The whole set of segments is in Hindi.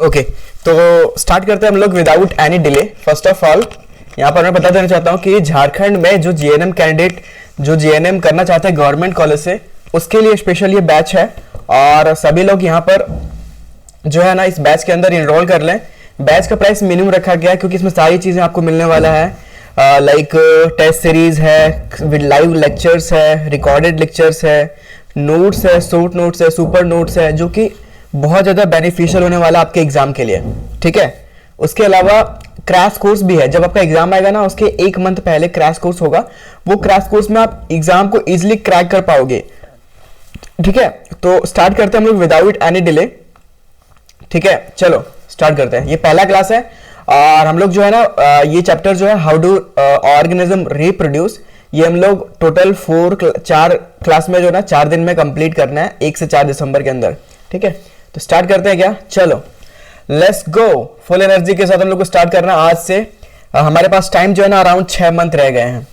ओके, तो स्टार्ट करते हैं हम लोग without any delay. First of all यहाँ पर मैं बता देना चाहता हूँ कि झारखंड में जो जीएनएम कैंडिडेट जो जीएनएम करना चाहते हैं गवर्नमेंट कॉलेज से, उसके लिए स्पेशल ये बैच है और सभी लोग यहाँ पर जो है ना इस बैच के अंदर इनरोल कर लें। बैच का प्राइस मिनिमम रखा गया है क्योंकि इसमें सारी चीज़ें आपको मिलने वाला है, लाइक टेस्ट सीरीज है, लाइव लेक्चर्स है, रिकॉर्डेड लेक्चर्स है, नोट्स है, शॉर्ट नोट्स है, सुपर नोट्स है, जो कि बहुत ज़्यादा बेनिफिशियल होने वाला आपके एग्जाम के लिए। ठीक है, उसके अलावा क्रैश कोर्स भी है। जब आपका एग्जाम आएगा ना उसके एक मंथ पहले क्रैश कोर्स होगा, वो क्रैश कोर्स में आप एग्जाम को इजिली क्रैक कर पाओगे। ठीक है, तो स्टार्ट करते हैं हम लोग विदाउट एनी डिले। ठीक है, चलो स्टार्ट करते हैं। ये पहला क्लास है और हम लोग जो है ना ये चैप्टर जो है हाउ डू ऑर्गेनिज्म रिप्रोड्यूस, ये हम लोग टोटल 4 क्लास में जो ना 4 दिन में कंप्लीट करना है, 1 से 4 दिसंबर के अंदर। ठीक है, तो स्टार्ट करते हैं क्या? चलो लेट्स गो। फुल एनर्जी के साथ हम लोग को स्टार्ट करना आज से। हमारे पास टाइम जो है ना अराउंड 6 मंथ रह गए हैं।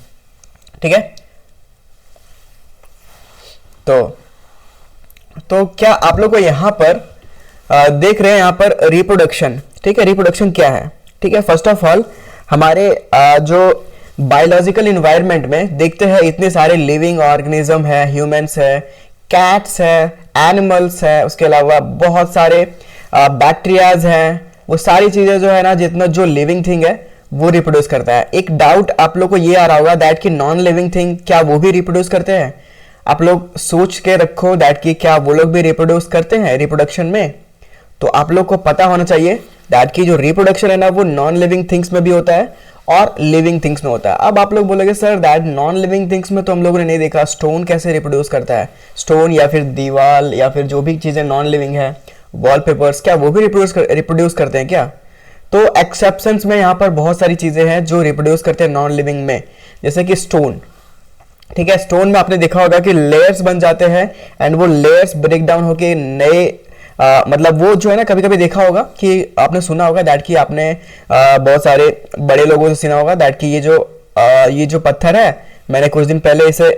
ठीक है, तो क्या आप लोग को यहां पर देख रहे हैं यहाँ पर रिप्रोडक्शन। ठीक है, रिप्रोडक्शन क्या है? ठीक है, फर्स्ट ऑफ ऑल हमारे जो बायोलॉजिकल इन्वायरमेंट में देखते हैं इतने सारे लिविंग ऑर्गेनिज्म है, ह्यूमंस है, कैट्स है, एनिमल्स है, उसके अलावा बहुत सारे बैक्टीरियाज हैं। वो सारी चीजें जो है ना जितना जो लिविंग थिंग है वो रिप्रोड्यूस करता है। एक डाउट आप लोग को ये आ रहा होगा दैट कि नॉन लिविंग थिंग क्या वो भी रिप्रोड्यूस करते हैं? आप लोग सोच के रखो दैट कि क्या वो लोग भी रिप्रोड्यूस करते हैं रिप्रोडक्शन में। तो आप लोग को पता होना चाहिए दैट की जो रिप्रोडक्शन है ना वो नॉन लिविंग थिंग्स में भी होता है और लिविंग थिंग्स में होता है। अब आप लोग बोलोगे sir that non living things में तो हम लोगों ने नहीं देखा, स्टोन कैसे रिप्रोड्यूस करता है? स्टोन या फिर दीवार या फिर जो भी चीजें नॉन लिविंग है, वॉलपेपर्स, क्या वो भी रिप्रोड्यूस करते हैं क्या? तो एक्सेप्शंस में यहाँ पर बहुत सारी चीजें हैं जो रिप्रोड्यूस करते हैं नॉन लिविंग में, जैसे कि स्टोन। ठीक है, स्टोन में आपने देखा होगा कि लेयर्स बन जाते हैं एंड वो लेयर्स ब्रेक डाउन होके नए मतलब वो जो है ना कभी कभी देखा होगा कि आपने सुना होगा दैट कि आपने बहुत सारे बड़े लोगों से सुना होगा दैट कि ये जो पत्थर है मैंने कुछ दिन पहले इसे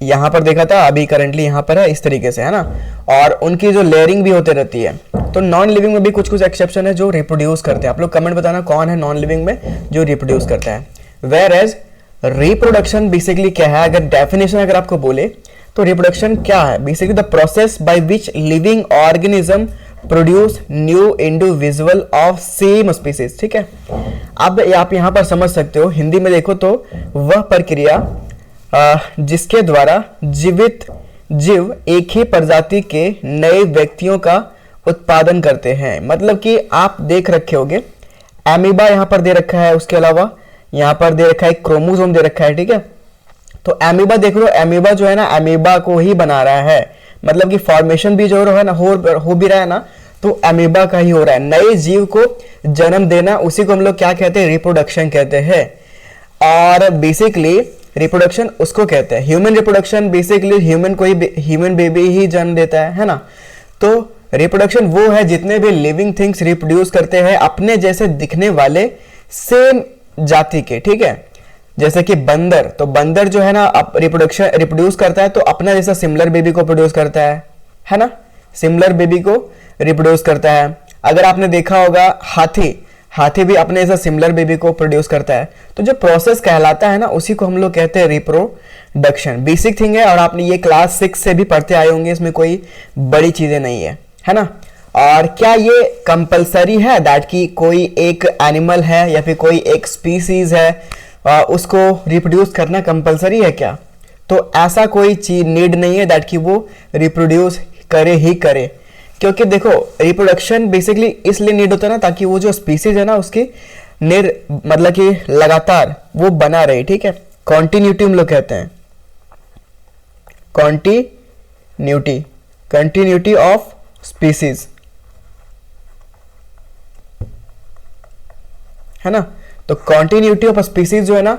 यहाँ पर देखा था, अभी करंटली यहाँ पर है, इस तरीके से है ना। और उनकी जो लेयरिंग भी होती रहती है। तो नॉन लिविंग में भी कुछ कुछ एक्सेप्शन है जो रिप्रोड्यूस करते हैं। आप लोग कमेंट बताना कौन है नॉन लिविंग में जो रिप्रोड्यूस करता है। वेयर एज रिप्रोडक्शन बेसिकली क्या है, अगर डेफिनेशन अगर आपको बोले तो रिप्रोडक्शन क्या है? Basically the process by which living organism produce new individual of same species. ठीक है, अब आप यहाँ पर समझ सकते हो, हिंदी में देखो तो वह प्रक्रिया जिसके द्वारा जीवित जीव एक ही प्रजाति के नए व्यक्तियों का उत्पादन करते हैं। मतलब कि आप देख रखे होगे एमीबा यहाँ पर दे रखा है, उसके अलावा यहाँ पर दे रखा है क्रोमोसोम दे रखा है। ठीक है, तो एमीबा देख लो, एमीबा जो है ना एमीबा को ही बना रहा है, मतलब कि फॉर्मेशन भी जो है ना हो भी रहा है ना, तो एमीबा का ही हो रहा है। नए जीव को जन्म देना उसी को हम लोग क्या कहते हैं? रिप्रोडक्शन कहते हैं। और बेसिकली रिप्रोडक्शन उसको कहते हैं ह्यूमन रिप्रोडक्शन, बेसिकली ह्यूमन कोई ह्यूमन बेबी ही जन्म देता है ना। तो रिप्रोडक्शन वो है जितने भी लिविंग थिंग्स रिप्रोड्यूस करते हैं अपने जैसे दिखने वाले सेम जाति के। ठीक है, जैसे कि बंदर, तो बंदर जो है ना रिप्रोड्यूस करता है तो अपना जैसा सिमिलर बेबी को प्रोड्यूस करता है ना, सिमिलर बेबी को रिप्रोड्यूस करता है। अगर आपने देखा होगा हाथी भी अपने जैसा सिमिलर बेबी को प्रोड्यूस करता है। तो जो प्रोसेस कहलाता है ना उसी को हम लोग कहते हैं रिप्रोडक्शन। बेसिक थिंग है और आपने ये क्लास 6 से भी पढ़ते आए होंगे, इसमें कोई बड़ी चीजें नहीं है ना। और क्या ये कंपलसरी है दैट कि कोई एक एनिमल है या फिर कोई एक स्पीसीज है उसको रिप्रोड्यूस करना कंपलसरी है क्या? तो ऐसा कोई चीज नीड नहीं है दैट कि वो रिप्रोड्यूस करे ही करे, क्योंकि देखो रिप्रोडक्शन बेसिकली इसलिए नीड होता है ना ताकि वो जो स्पीसीज है ना उसकी मतलब कि लगातार वो बना रहे। ठीक है, कॉन्टिन्यूटी हम लोग कहते हैं, कंटिन्यूटी ऑफ स्पीसीज, है ना। तो कॉन्टिन्यूटी ऑफ स्पीसीज जो है ना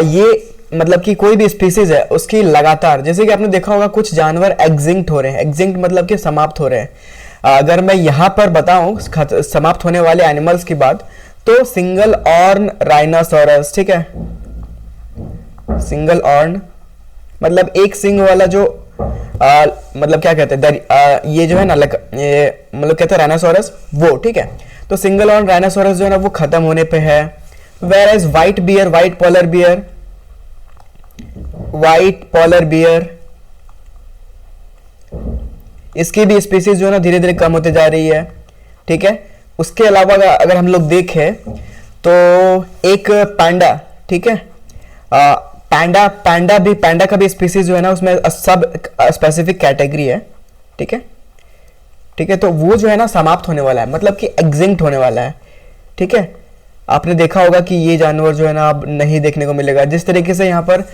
ये मतलब कि कोई भी स्पीसीज है उसकी लगातार, जैसे कि आपने देखा होगा कुछ जानवर एग्जिंक्ट हो रहे हैं, एग्जिंक्ट मतलब कि समाप्त हो रहे हैं। अगर मैं यहां पर बताऊं समाप्त होने वाले एनिमल्स की बात, तो सिंगल ऑर्न राइनासोरस। ठीक है, सिंगल ऑर्न मतलब एक सिंग वाला जो मतलब क्या कहते हैं, ये जो है ना ये मतलब कहते हैं राइनोसोरस वो, ठीक है। तो सिंगल हॉर्न राइनोसोरस जो है ना वो खत्म होने पे है। Where as white bear, white polar bear, white polar bear, इसकी भी स्पीसीज जो है ना धीरे धीरे कम होते जा रही है, ठीक है। उसके अलावा अगर हम लोग देखें तो एक पैंडा, ठीक है, पैंडा का भी स्पीसीज जो है ना उसमें सब स्पेसिफिक कैटेगरी है, ठीक है, ठीक है। तो वो जो है ना समाप्त होने वाला है, मतलब कि एक्सिंक्ट होने वाला है, ठीक है। आपने देखा होगा कि ये जानवर जो है ना अब नहीं देखने को मिलेगा। जिस तरीके से यहाँ पर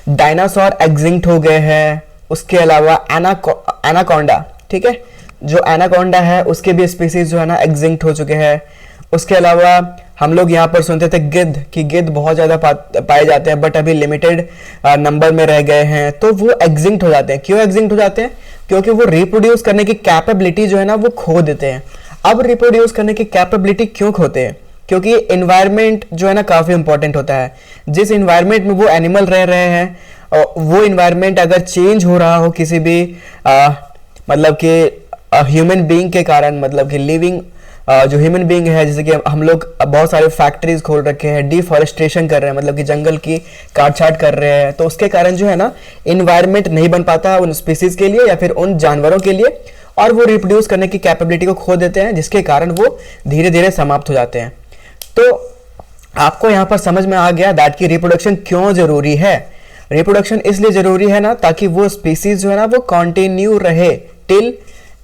डायनासोर एक्सिंक्ट हो गए हैं, उसके अलावा एनाकोंडा, ठीक है, जो एनाकोंडा है उसके भी स्पीसीज जो है ना एक्सिंक्ट हो चुके हैं। उसके अलावा हम लोग यहाँ पर सुनते थे गिद्ध, कि गिद्ध बहुत ज़्यादा पाए जाते हैं बट अभी लिमिटेड नंबर में रह गए हैं, तो वो एक्सिंक्ट हो जाते हैं। क्यों एक्सिंक्ट हो जाते हैं? क्योंकि वो रिप्रोड्यूस करने की कैपेबिलिटी जो है ना वो खो देते हैं। अब रिप्रोड्यूस करने की कैपेबिलिटी क्यों खोते हैं? क्योंकि एनवायरनमेंट जो है ना काफ़ी इंपॉर्टेंट होता है। जिस एनवायरनमेंट में वो एनिमल रह रहे हैं वो एनवायरनमेंट अगर चेंज हो रहा हो किसी भी मतलब कि ह्यूमन बीइंग के कारण, मतलब कि लिविंग जो ह्यूमन बीइंग है, जैसे कि हम लोग बहुत सारे फैक्ट्रीज खोल रखे हैं, डिफॉरेस्टेशन कर रहे हैं, मतलब कि जंगल की काट छाट कर रहे हैं, तो उसके कारण जो है ना इन्वायरमेंट नहीं बन पाता उन स्पीसीज के लिए या फिर उन जानवरों के लिए, और वो रिप्रोड्यूस करने की कैपेबिलिटी को खो देते हैं, जिसके कारण वो धीरे धीरे समाप्त हो जाते हैं। तो आपको यहाँ पर समझ में आ गया दैट की रिप्रोडक्शन क्यों जरूरी है। रिप्रोडक्शन इसलिए जरूरी है ना ताकि वो स्पीसीज जो है ना वो कंटिन्यू रहे टिल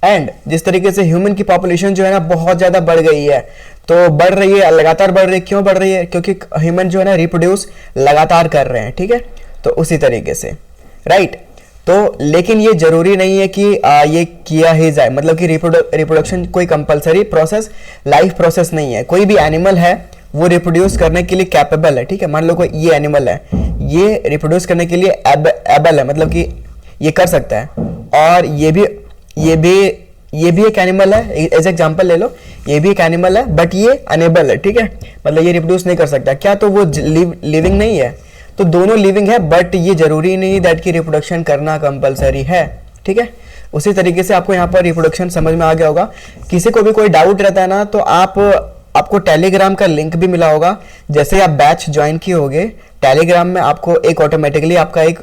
एंड। जिस तरीके से ह्यूमन की पॉपुलेशन जो है ना बहुत ज्यादा बढ़ गई है, तो बढ़ रही है, लगातार बढ़ रही है। क्यों बढ़ रही है? क्योंकि ह्यूमन जो है ना रिप्रोड्यूस लगातार कर रहे हैं, ठीक है। तो उसी तरीके से राइट। तो लेकिन ये जरूरी नहीं है कि ये किया ही जाए, मतलब कि रिप्रोडक्शन कोई कंपलसरी प्रोसेस, लाइफ प्रोसेस नहीं है। कोई भी एनिमल है वो रिप्रोड्यूस करने के लिए कैपेबल है, ठीक है। मान लो कोई ये एनिमल है, ये रिप्रोड्यूस करने के लिए एबल है, मतलब कि ये कर सकता है। और ये भी एक एनिमल है, एज एग्जांपल ले लो, ये भी एक एनिमल है बट ये अनेबल है, ठीक है, मतलब ये रिप्रोड्यूस नहीं कर सकता। क्या तो वो लिविंग नहीं है? तो दोनों लिविंग है बट ये जरूरी नहीं दैट की रिप्रोडक्शन करना कंपलसरी है, ठीक है। उसी तरीके से आपको यहाँ पर रिप्रोडक्शन समझ में आ गया होगा। किसी को भी कोई डाउट रहता है ना तो आपको टेलीग्राम का लिंक भी मिला होगा। जैसे आप बैच ज्वाइन किए होगे टेलीग्राम में, आपको एक ऑटोमेटिकली आपका एक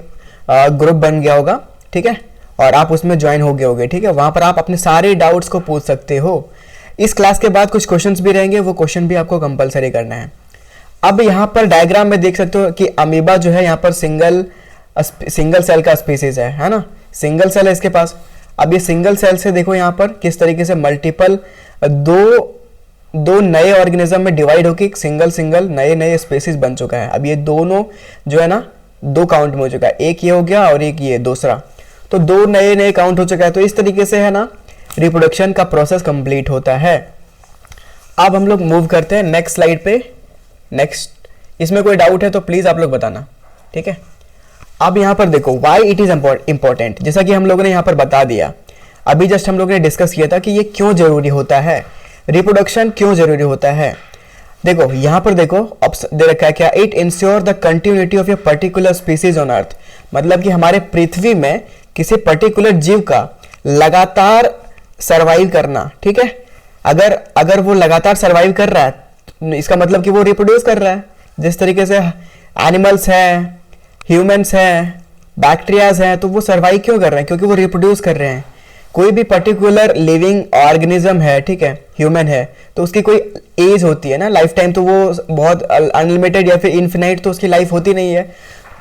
ग्रुप बन गया होगा, ठीक है, और आप उसमें ज्वाइन हो गए होगे, ठीक है। वहां पर आप अपने सारे डाउट्स को पूछ सकते हो। इस क्लास के बाद कुछ क्वेश्चंस भी रहेंगे, वो क्वेश्चन भी आपको कंपलसरी करना है। अब यहाँ पर डायग्राम में देख सकते हो कि अमीबा जो है यहाँ पर सिंगल सेल का स्पीसीज है ना, सिंगल सेल है इसके पास। अब ये सिंगल सेल से देखो यहाँ पर किस तरीके से मल्टीपल दो नए ऑर्गेनिज्म में डिवाइड होकर सिंगल नए स्पीसीज बन चुका है। अब ये दोनों जो है ना दो काउंट में हो चुका है, एक ये हो गया और एक ये दूसरा, तो दो नए काउंट हो चुका है। तो इस तरीके से है ना रिप्रोडक्शन का प्रोसेस कंप्लीट होता है। अब हम लोग मूव करते हैं नेक्स्ट स्लाइड पे। नेक्स्ट, इसमें कोई डाउट है तो प्लीज आप लोग बताना, ठीक है। अब यहाँ पर देखो व्हाई इट इज इंपॉर्टेंट, जैसा कि हम लोगों ने यहाँ पर बता दिया। अभी जस्ट हम लोगों ने डिस्कस किया था कि ये क्यों जरूरी होता है, रिप्रोडक्शन क्यों जरूरी होता है। देखो यहाँ पर देखो दे रखा है क्या, it ensure the continuity of a particular species on earth, मतलब कि हमारे पृथ्वी में किसी पर्टिकुलर जीव का लगातार सरवाइव करना, ठीक है। अगर वो लगातार सरवाइव कर रहा है इसका मतलब कि वो रिप्रोड्यूस कर रहा है। जिस तरीके से एनिमल्स हैं, ह्यूमंस हैं, बैक्टीरियाज हैं, तो वो सरवाइव क्यों कर रहे हैं? क्योंकि वो रिप्रोड्यूस कर रहे हैं। कोई भी पर्टिकुलर लिविंग ऑर्गेनिज्म है, ठीक है, ह्यूमन है, तो उसकी कोई एज होती है ना, लाइफ टाइम, तो वो बहुत अनलिमिटेड या फिर इन्फिनाइट तो उसकी लाइफ होती नहीं है।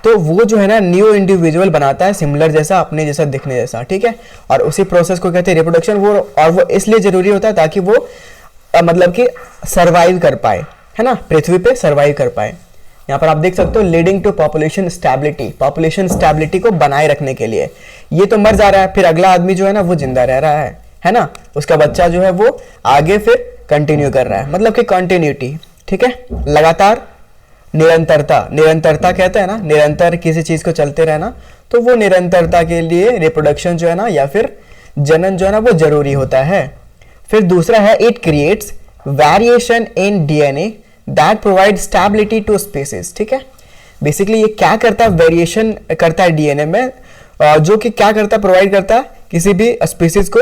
तो वो जो है ना न्यू इंडिविजुअल बनाता है, सिमिलर जैसा, अपने जैसा, दिखने जैसा, ठीक है। और उसी प्रोसेस को कहते हैं रिप्रोडक्शन। वो इसलिए जरूरी होता है ताकि वो मतलब कि सरवाइव कर पाए, है ना, पृथ्वी पे सरवाइव कर पाए। यहाँ पर आप देख सकते हो लीडिंग टू पॉपुलेशन स्टेबिलिटी को बनाए रखने के लिए। ये तो मर जा रहा है, फिर अगला आदमी जो है ना वो जिंदा रह रहा है ना, उसका बच्चा जो है वो आगे फिर कंटिन्यू कर रहा है, मतलब कि कंटिन्यूटी, ठीक है, लगातार निरंतरता कहते हैं ना, निरंतर किसी चीज को चलते रहना, तो वो निरंतरता के लिए रिप्रोडक्शन जो है ना या फिर जनन जो है ना वो जरूरी होता है। फिर दूसरा है it creates variation in DNA that provide stability to species, ठीक है। बेसिकली ये क्या करता है, वेरिएशन करता है डीएनए में, जो कि क्या करता है, प्रोवाइड करता है किसी भी स्पीसीज को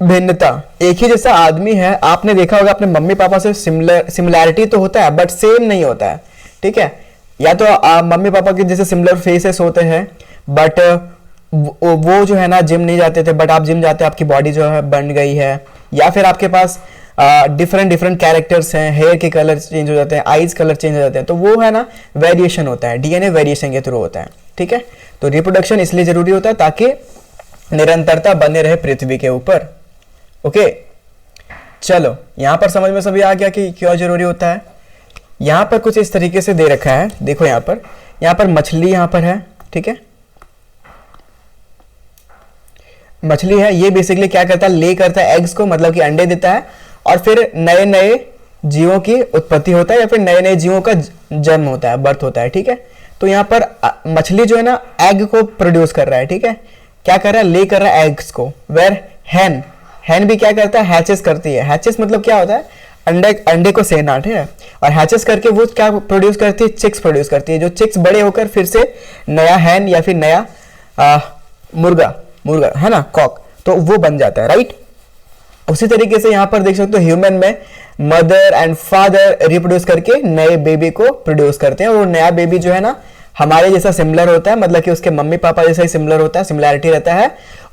भिन्नता। एक ही जैसा आदमी है, आपने देखा होगा अपने मम्मी पापा से सिमिलैरिटी तो होता है बट सेम नहीं होता है, ठीक है। या तो मम्मी पापा के जैसे सिमिलर फेसेस होते हैं बट वो जो है ना जिम नहीं जाते थे, बट आप जिम जाते हैं, आपकी बॉडी जो है बन गई है। या फिर आपके पास डिफरेंट डिफरेंट कैरेक्टर्स हैं, हेयर के कलर चेंज हो जाते हैं, आईज कलर चेंज हो जाते हैं, तो वो है ना वेरिएशन होता है, डीएनए वेरिएशन के थ्रू होता है, ठीक है। तो रिप्रोडक्शन इसलिए जरूरी होता है ताकि निरंतरता बने रहे पृथ्वी के ऊपर। ओके, चलो यहां पर समझ में सभी आ गया कि क्यों जरूरी होता है। यहां पर कुछ इस तरीके से दे रखा है, देखो यहां पर मछली यहां पर है, ठीक है। मछली है, ये बेसिकली क्या करता है, ले करता है एग्स को, मतलब कि अंडे देता है और फिर नए नए जीवों की उत्पत्ति होता है या फिर नए नए जीवों का जन्म होता है, बर्थ होता है, ठीक है। तो यहाँ पर मछली जो है ना एग को प्रोड्यूस कर रहा है, ठीक है। क्या कर रहा है, ले कर रहा है एग्स को। वेर हैन भी क्या करता है, हैचेस करती है। हैचेस मतलब क्या होता है, अंडे को सेना, ठीक है। और हैचेस करके वो क्या प्रोड्यूस करती है, चिक्स प्रोड्यूस करती है। जो चिक्स बड़े होकर फिर से नया हैन या फिर नया मुर्गा है ना, कॉक, तो वो बन जाता है, राइट। उसी तरीके से यहां पर देख सकते हो ह्यूमन में मदर एंड फादर रिप्रोड्यूस करके नए बेबी को प्रोड्यूस करते हैं और वो नया बेबी जो है ना हमारे जैसा सिमिलर होता है, मतलब कि उसके मम्मी पापा जैसा ही सिमिलर होता है, सिमिलैरिटी रहता है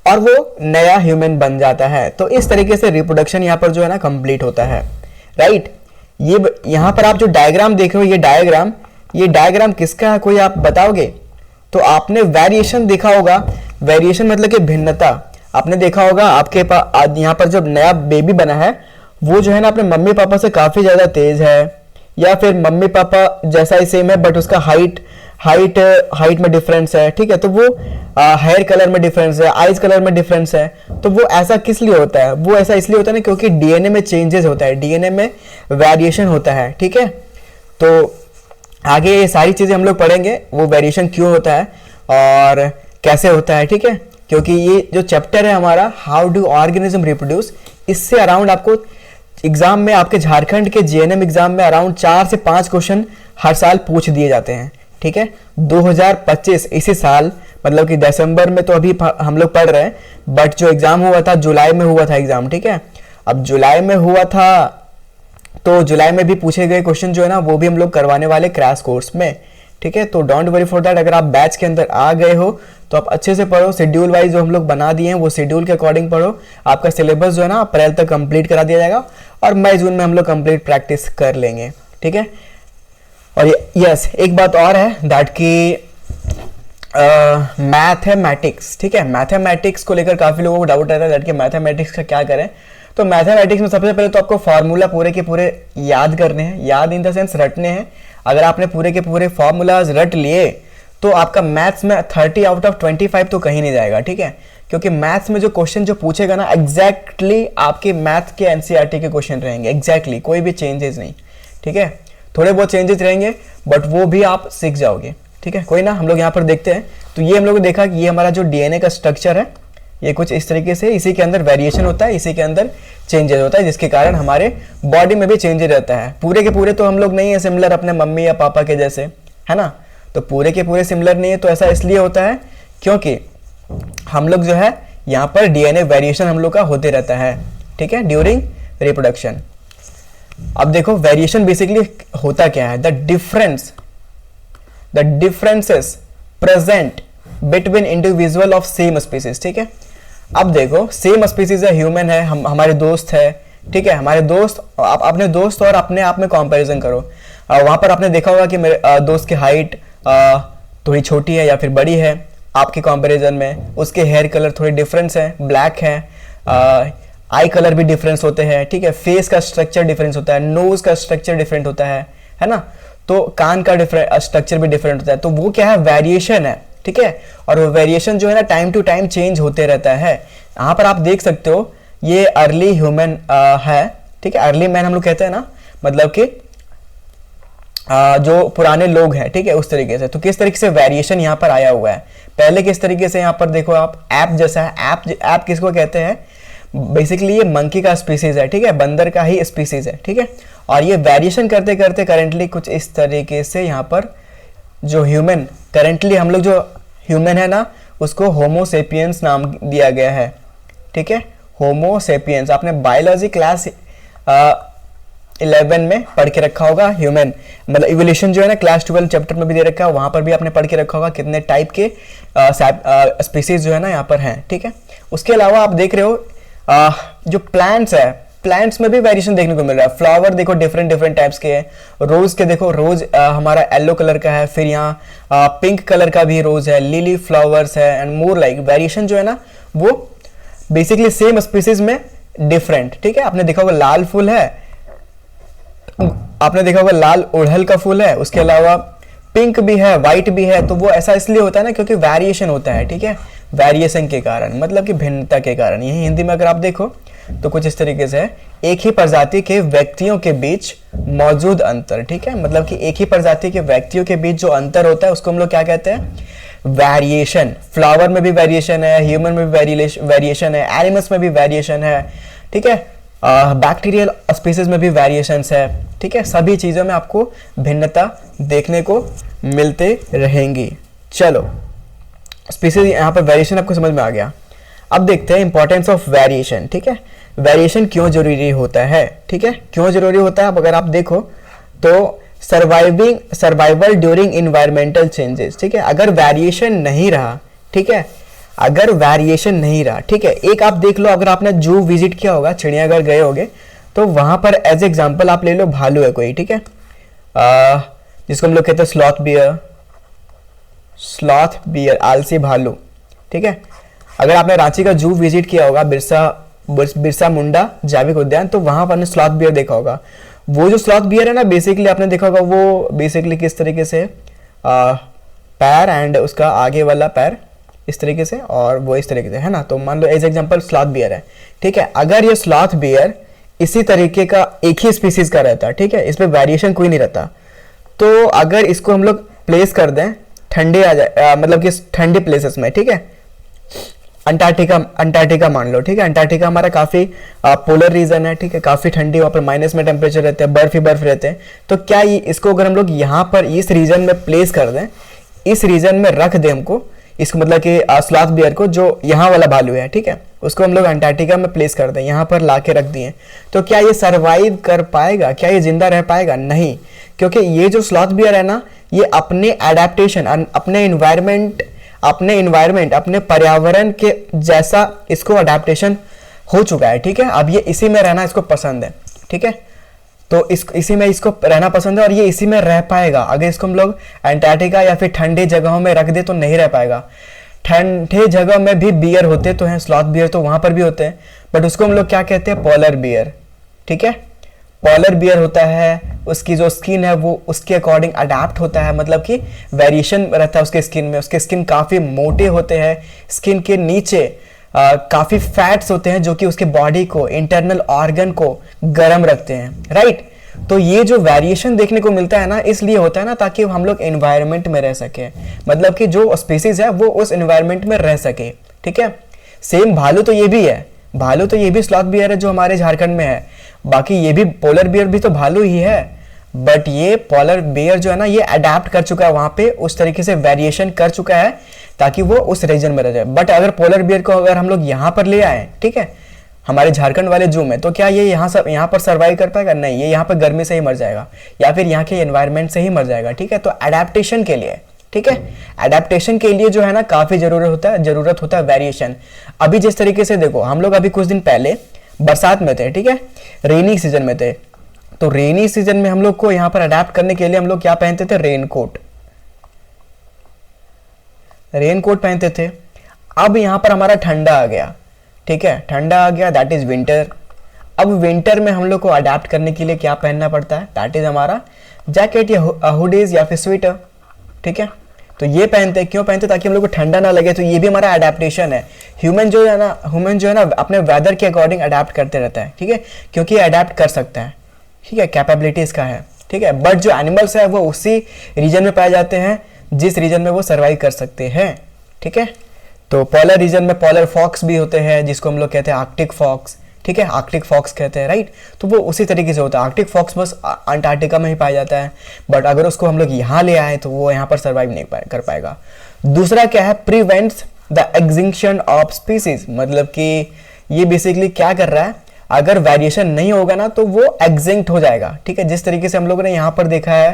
और वो नया ह्यूमन बन जाता है। तो इस तरीके से रिप्रोडक्शन यहाँ पर जो है ना कंप्लीट होता है, राइट। ये यहाँ पर आप जो डायग्राम देख रहे हो, ये डायग्राम किसका है, कोई आप बताओगे? तो आपने वेरिएशन देखा होगा, वेरिएशन मतलब कि भिन्नता। आपने देखा होगा आपके पास यहाँ पर जो नया बेबी बना है वो जो है ना अपने मम्मी पापा से काफी ज्यादा तेज है, या फिर मम्मी पापा जैसा ही सेम है बट उसका हाइट में डिफरेंस है, ठीक है। तो वो हेयर कलर में डिफरेंस है, आईज कलर में डिफरेंस है। तो वो ऐसा किस लिए होता है, वो ऐसा इसलिए होता है ना क्योंकि डीएनए में चेंजेस होता है, डीएनए में वेरिएशन होता है, ठीक है। तो आगे ये सारी चीजें हम लोग पढ़ेंगे, वो वेरिएशन क्यों होता है और कैसे होता है, ठीक है। क्योंकि ये जो चैप्टर है हमारा हाउ डू ऑर्गेनिज्म रिप्रोड्यूस, इससे अराउंड आपको एग्जाम में, आपके झारखंड के जीएनएम एग्जाम में अराउंड 4 से 5 क्वेश्चन हर साल पूछ दिए जाते हैं, ठीक है। 2025 इसी साल, मतलब कि दिसंबर में तो अभी हम लोग पढ़ रहे हैं, बट जो एग्जाम हुआ था जुलाई में हुआ था एग्जाम, ठीक है। अब जुलाई में हुआ था तो जुलाई में भी पूछे गए क्वेश्चन जो है ना वो भी हम लोग करवाने वाले क्रैश कोर्स में, ठीक है। तो डोंट वरी फॉर दैट, अगर आप बैच के अंदर आ गए हो तो आप अच्छे से पढ़ो, शेड्यूल वाइज जो हम लोग बना दिए हैं वो शेड्यूल के अकॉर्डिंग पढ़ो। आपका सिलेबस जो है ना अप्रैल तक कंप्लीट करा दिया जाएगा और मई जून में हम लोग कंप्लीट प्रैक्टिस कर लेंगे, ठीक है। और यस, एक बात और है दैट कि मैथमेटिक्स, ठीक है। मैथमेटिक्स को लेकर काफी लोगों को डाउट रहता है दैट कि मैथमेटिक्स का क्या करें। तो मैथमेटिक्स में सबसे पहले तो आपको फार्मूला पूरे के पूरे याद करने हैं, याद इन द सेंस रटने हैं। अगर आपने पूरे के पूरे फार्मूलाज रट लिए तो आपका मैथ्स में 30 आउट ऑफ 25 तो कहीं नहीं जाएगा, ठीक है। क्योंकि मैथ्स में जो क्वेश्चन जो पूछेगा ना एग्जैक्टली आपके मैथ के एनसीईआरटी के क्वेश्चन रहेंगे, एग्जैक्टली कोई भी चेंजेस नहीं, ठीक है। थोड़े बहुत चेंजेस रहेंगे बट वो भी आप सीख जाओगे, ठीक है। कोई ना, हम लोग यहाँ पर देखते हैं। तो ये हम लोग ने देखा कि ये हमारा जो डीएनए का स्ट्रक्चर है ये कुछ इस तरीके से, इसी के अंदर वेरिएशन होता है, इसी के अंदर चेंजेस होता है, जिसके कारण हमारे बॉडी में भी चेंजेस रहता है। पूरे के पूरे तो हम लोग नहीं है सिमिलर अपने मम्मी या पापा के जैसे, है ना। तो पूरे के पूरे सिमिलर नहीं है, तो ऐसा इसलिए होता है क्योंकि हम लोग जो है यहाँ पर डीएनए वेरिएशन हम लोग का होते रहता है, ठीक है, ड्यूरिंग रिप्रोडक्शन। अब देखो वेरिएशन बेसिकली होता क्या है, the differences present between individual of same species, ठीक है। अब देखो सेम स्पीसीज है, ह्यूमन है, हमारे दोस्त है, ठीक है। हमारे दोस्त, आप अपने दोस्त और अपने आप में कंपैरिजन करो। वहां पर आपने देखा होगा कि मेरे दोस्त की हाइट थोड़ी छोटी है या फिर बड़ी है आपके कंपैरिजन में, उसके हेयर कलर थोड़े डिफरेंस है, ब्लैक है, आई कलर भी डिफरेंस होते हैं, ठीक है। फेस का स्ट्रक्चर डिफरेंस होता है, नोज का स्ट्रक्चर डिफरेंट होता है ना। तो कान का स्ट्रक्चर भी डिफरेंट होता है। तो वो क्या है, वेरिएशन है, ठीक है। और वो वेरिएशन जो है ना टाइम टू टाइम चेंज होते रहता है। यहाँ पर आप देख सकते हो ये अर्ली ह्यूमन है, ठीक है। अर्ली मैन हम लोग कहते हैं ना, मतलब कि जो पुराने लोग हैं, ठीक है, उस तरीके से। तो किस तरीके से वेरिएशन यहाँ पर आया हुआ है, पहले किस तरीके से यहाँ पर देखो आप, ऐप जैसा है। ऐप किसको कहते हैं, बेसिकली ये मंकी का स्पीसीज है, ठीक है, बंदर का ही स्पीसीज है, ठीक है। और ये वेरिएशन करते करते करेंटली कुछ इस तरीके से यहाँ पर जो ह्यूमन, करेंटली हम लोग जो ह्यूमन है ना उसको होमोसेपियंस नाम दिया गया है, ठीक है, होमोसेपियंस। आपने बायोलॉजी क्लास 11 में पढ़ के रखा होगा, ह्यूमन मतलब इवोल्यूशन जो है ना क्लास 12 चैप्टर में भी दे रखा है, वहां पर भी आपने पढ़ के रखा होगा कितने टाइप के स्पीसीज जो है ना यहाँ पर हैं, ठीक है। उसके अलावा आप देख रहे हो जो प्लांट्स है, प्लांट्स में भी वेरिएशन देखने को मिल रहा है। फ्लावर देखो डिफरेंट डिफरेंट टाइप्स के हैं, रोज के देखो, रोज हमारा येलो कलर का है, फिर यहाँ पिंक कलर का भी रोज है, लिली फ्लावर्स है एंड मोर लाइक वेरिएशन जो है ना वो बेसिकली सेम स्पीसीज में डिफरेंट, ठीक है। आपने देखा होगा लाल फूल है, आपने देखा होगा लाल उड़हल का फूल है, उसके अलावा पिंक भी है, व्हाइट भी है। तो वो ऐसा इसलिए होता है ना क्योंकि वेरिएशन होता है, ठीक है, वेरिएशन के कारण, मतलब कि भिन्नता के कारण। यही हिंदी में अगर आप देखो तो कुछ इस तरीके से है, एक ही प्रजाति के व्यक्तियों के बीच मौजूद अंतर, ठीक है, मतलब कि एक ही प्रजाति के व्यक्तियों के बीच जो अंतर होता है उसको हम लोग क्या कहते हैं, वेरिएशन। फ्लावर में भी वेरिएशन है, ह्यूमन में भी वेरिएशन है, एनिमल्स में भी वेरिएशन है, ठीक है, बैक्टीरियल स्पीसीज में भी वेरिएशंस है, ठीक है। सभी चीजों में आपको भिन्नता देखने को मिलते रहेंगी। चलो, स्पीसीज यहाँ पर वेरिएशन आपको समझ में आ गया। अब देखते हैं इंपॉर्टेंस ऑफ वेरिएशन, ठीक है, वेरिएशन क्यों जरूरी होता है, ठीक है, क्यों जरूरी होता है। अब अगर आप देखो तो सर्वाइवल ड्यूरिंग इन्वायरमेंटल चेंजेस, ठीक है, अगर वेरिएशन नहीं रहा, ठीक है, अगर वेरिएशन नहीं रहा, ठीक है, एक आप देख लो, अगर आपने जू विजिट किया होगा, चिड़ियाघर गए होगे, तो वहां पर एज एग्जांपल आप ले लो भालू है कोई, ठीक है, जिसको हम लोग कहते हैं स्लॉथ बियर, आलसी भालू, ठीक है। अगर आपने रांची का जू विजिट किया होगा, बिरसा मुंडा जैविक उद्यान, तो वहां पर आपने स्लॉथ बियर देखा होगा। वो जो स्लॉथ बियर है ना, बेसिकली आपने देखा होगा वो बेसिकली किस तरीके से पैर एंड उसका आगे वाला पैर इस तरीके से और वो इस तरीके से, है ना। तो मान लो एज एग्जांपल स्लॉथ बियर है, ठीक है। अगर ये स्लॉथ बियर इसी तरीके का एक ही स्पीसीज का रहता, ठीक है, इसमें वेरिएशन कोई नहीं रहता, तो अगर इसको हम लोग प्लेस कर दें ठंडे मतलब कि ठंडे प्लेसेस में, ठीक है, अंटार्कटिका मान लो, ठीक है, अंटार्कटिका हमारा काफी पोलर रीजन है, ठीक है, काफी ठंडी, वहां पर माइनस में टेम्परेचर रहते हैं, बर्फ ही बर्फ रहते हैं। तो क्या इसको अगर हम लोग यहाँ पर इस रीजन में प्लेस कर दें, इस रीजन में रख दें हमको इसको, मतलब कि स्लॉथ बियर को, जो यहाँ वाला भालू है, ठीक है, उसको हम लोग अंटार्कटिका में प्लेस कर दें, यहाँ पर ला के रख दिए, तो क्या ये सर्वाइव कर पाएगा, क्या ये जिंदा रह पाएगा? नहीं, क्योंकि ये जो स्लॉथ बियर है ना, ये अपने एडेप्टेशन, अपने इन्वायरमेंट, अपने पर्यावरण के जैसा इसको अडेप्टेशन हो चुका है, ठीक है। अब ये इसी में रहना इसको पसंद है, ठीक है, तो इसी में इसको रहना पसंद है और ये इसी में रह पाएगा। अगर इसको हम लोग अंटार्कटिका या फिर ठंडी जगहों में रख दे तो नहीं रह पाएगा। ठंडे जगह में भी बियर होते तो हैं, स्लॉथ बियर तो वहां पर भी होते हैं, बट उसको हम लोग क्या कहते हैं, पोलर बियर, ठीक है। पोलर बियर होता है, उसकी जो स्किन है वो उसके अकॉर्डिंग अडेप्ट होता है, मतलब कि वेरिएशन रहता है उसके स्किन में। उसके स्किन काफी मोटे होते हैं, स्किन के नीचे काफी फैट्स होते हैं जो कि उसके बॉडी को, इंटरनल ऑर्गन को गर्म रखते हैं, राइट। तो ये जो वेरिएशन देखने को मिलता है ना, इसलिए होता है ना ताकि हम लोग एनवायरनमेंट में रह सके, मतलब कि जो स्पीसीज है वो उस एनवायरनमेंट में रह सके, ठीक है। सेम भालू तो ये भी है, भालू तो ये भी स्लॉथ बियर है जो हमारे झारखंड में है, बाकी ये भी पोलर बियर भी तो भालू ही है, बट ये पोलर बियर जो है ना, ये अडेप्ट कर चुका है वहां पे, उस तरीके से वेरिएशन कर चुका है ताकि वो उस रीजन में रह जाए। बट अगर पोलर बियर को अगर हम लोग यहाँ पर ले आए, ठीक है, हमारे झारखंड वाले जू में, तो क्या ये यहाँ पर सर्वाइव कर पाएगा? नहीं, ये यहाँ पर गर्मी से ही मर जाएगा या फिर यहाँ के एनवायरनमेंट से ही मर जाएगा, ठीक है। तो अडेप्टेशन के लिए, ठीक है, अडेप्टेशन के लिए जो है ना काफी जरूरत होता है वेरिएशन। अभी जिस तरीके से देखो, हम लोग अभी कुछ दिन पहले बरसात में थे, ठीक है, रेनी सीजन में थे, तो रेनी सीजन में हम लोग को यहाँ पर अडेप्ट करने के लिए हम लोग क्या पहनते थे, रेनकोट पहनते थे। अब यहाँ पर हमारा ठंडा आ गया, ठीक है, ठंडा आ गया, दैट इज विंटर। अब विंटर में हम लोग को अडेप्ट करने के लिए क्या पहनना पड़ता है, दैट इज हमारा जैकेट या हुडीज या फिर स्वेटर, ठीक है। तो ये पहनते हैं, क्यों पहनते, ताकि हम लोग को ठंडा ना लगे। तो ये भी हमारा अडेप्टेशन है। ह्यूमन जो है ना अपने वेदर के अकॉर्डिंग अडेप्ट करते रहता है, ठीक है, क्योंकि अडेप्ट कर सकता है, ठीक है, कैपेबिलिटी इसका है, ठीक है। बट जो एनिमल्स है वो उसी रीजन में पाए जाते हैं जिस रीजन में वो सर्वाइव कर सकते हैं, ठीक है। तो पोलर रीजन में पोलर फॉक्स भी होते हैं जिसको हम लोग कहते हैं आर्कटिक फॉक्स, ठीक है, आर्कटिक फॉक्स कहते हैं, राइट। तो वो उसी तरीके से होता है। आर्कटिक फॉक्स बस अंटार्कटिका में ही पाया जाता है, बट अगर उसको हम लोग यहाँ ले आए तो वो यहाँ पर सर्वाइव नहीं कर पाएगा। दूसरा क्या है, prevents the extinction of species, मतलब कि ये बेसिकली क्या कर रहा है, अगर वेरिएशन नहीं होगा ना तो वो एक्सिंक्ट हो जाएगा, ठीक है। जिस तरीके से हम लोगों ने यहाँ पर देखा है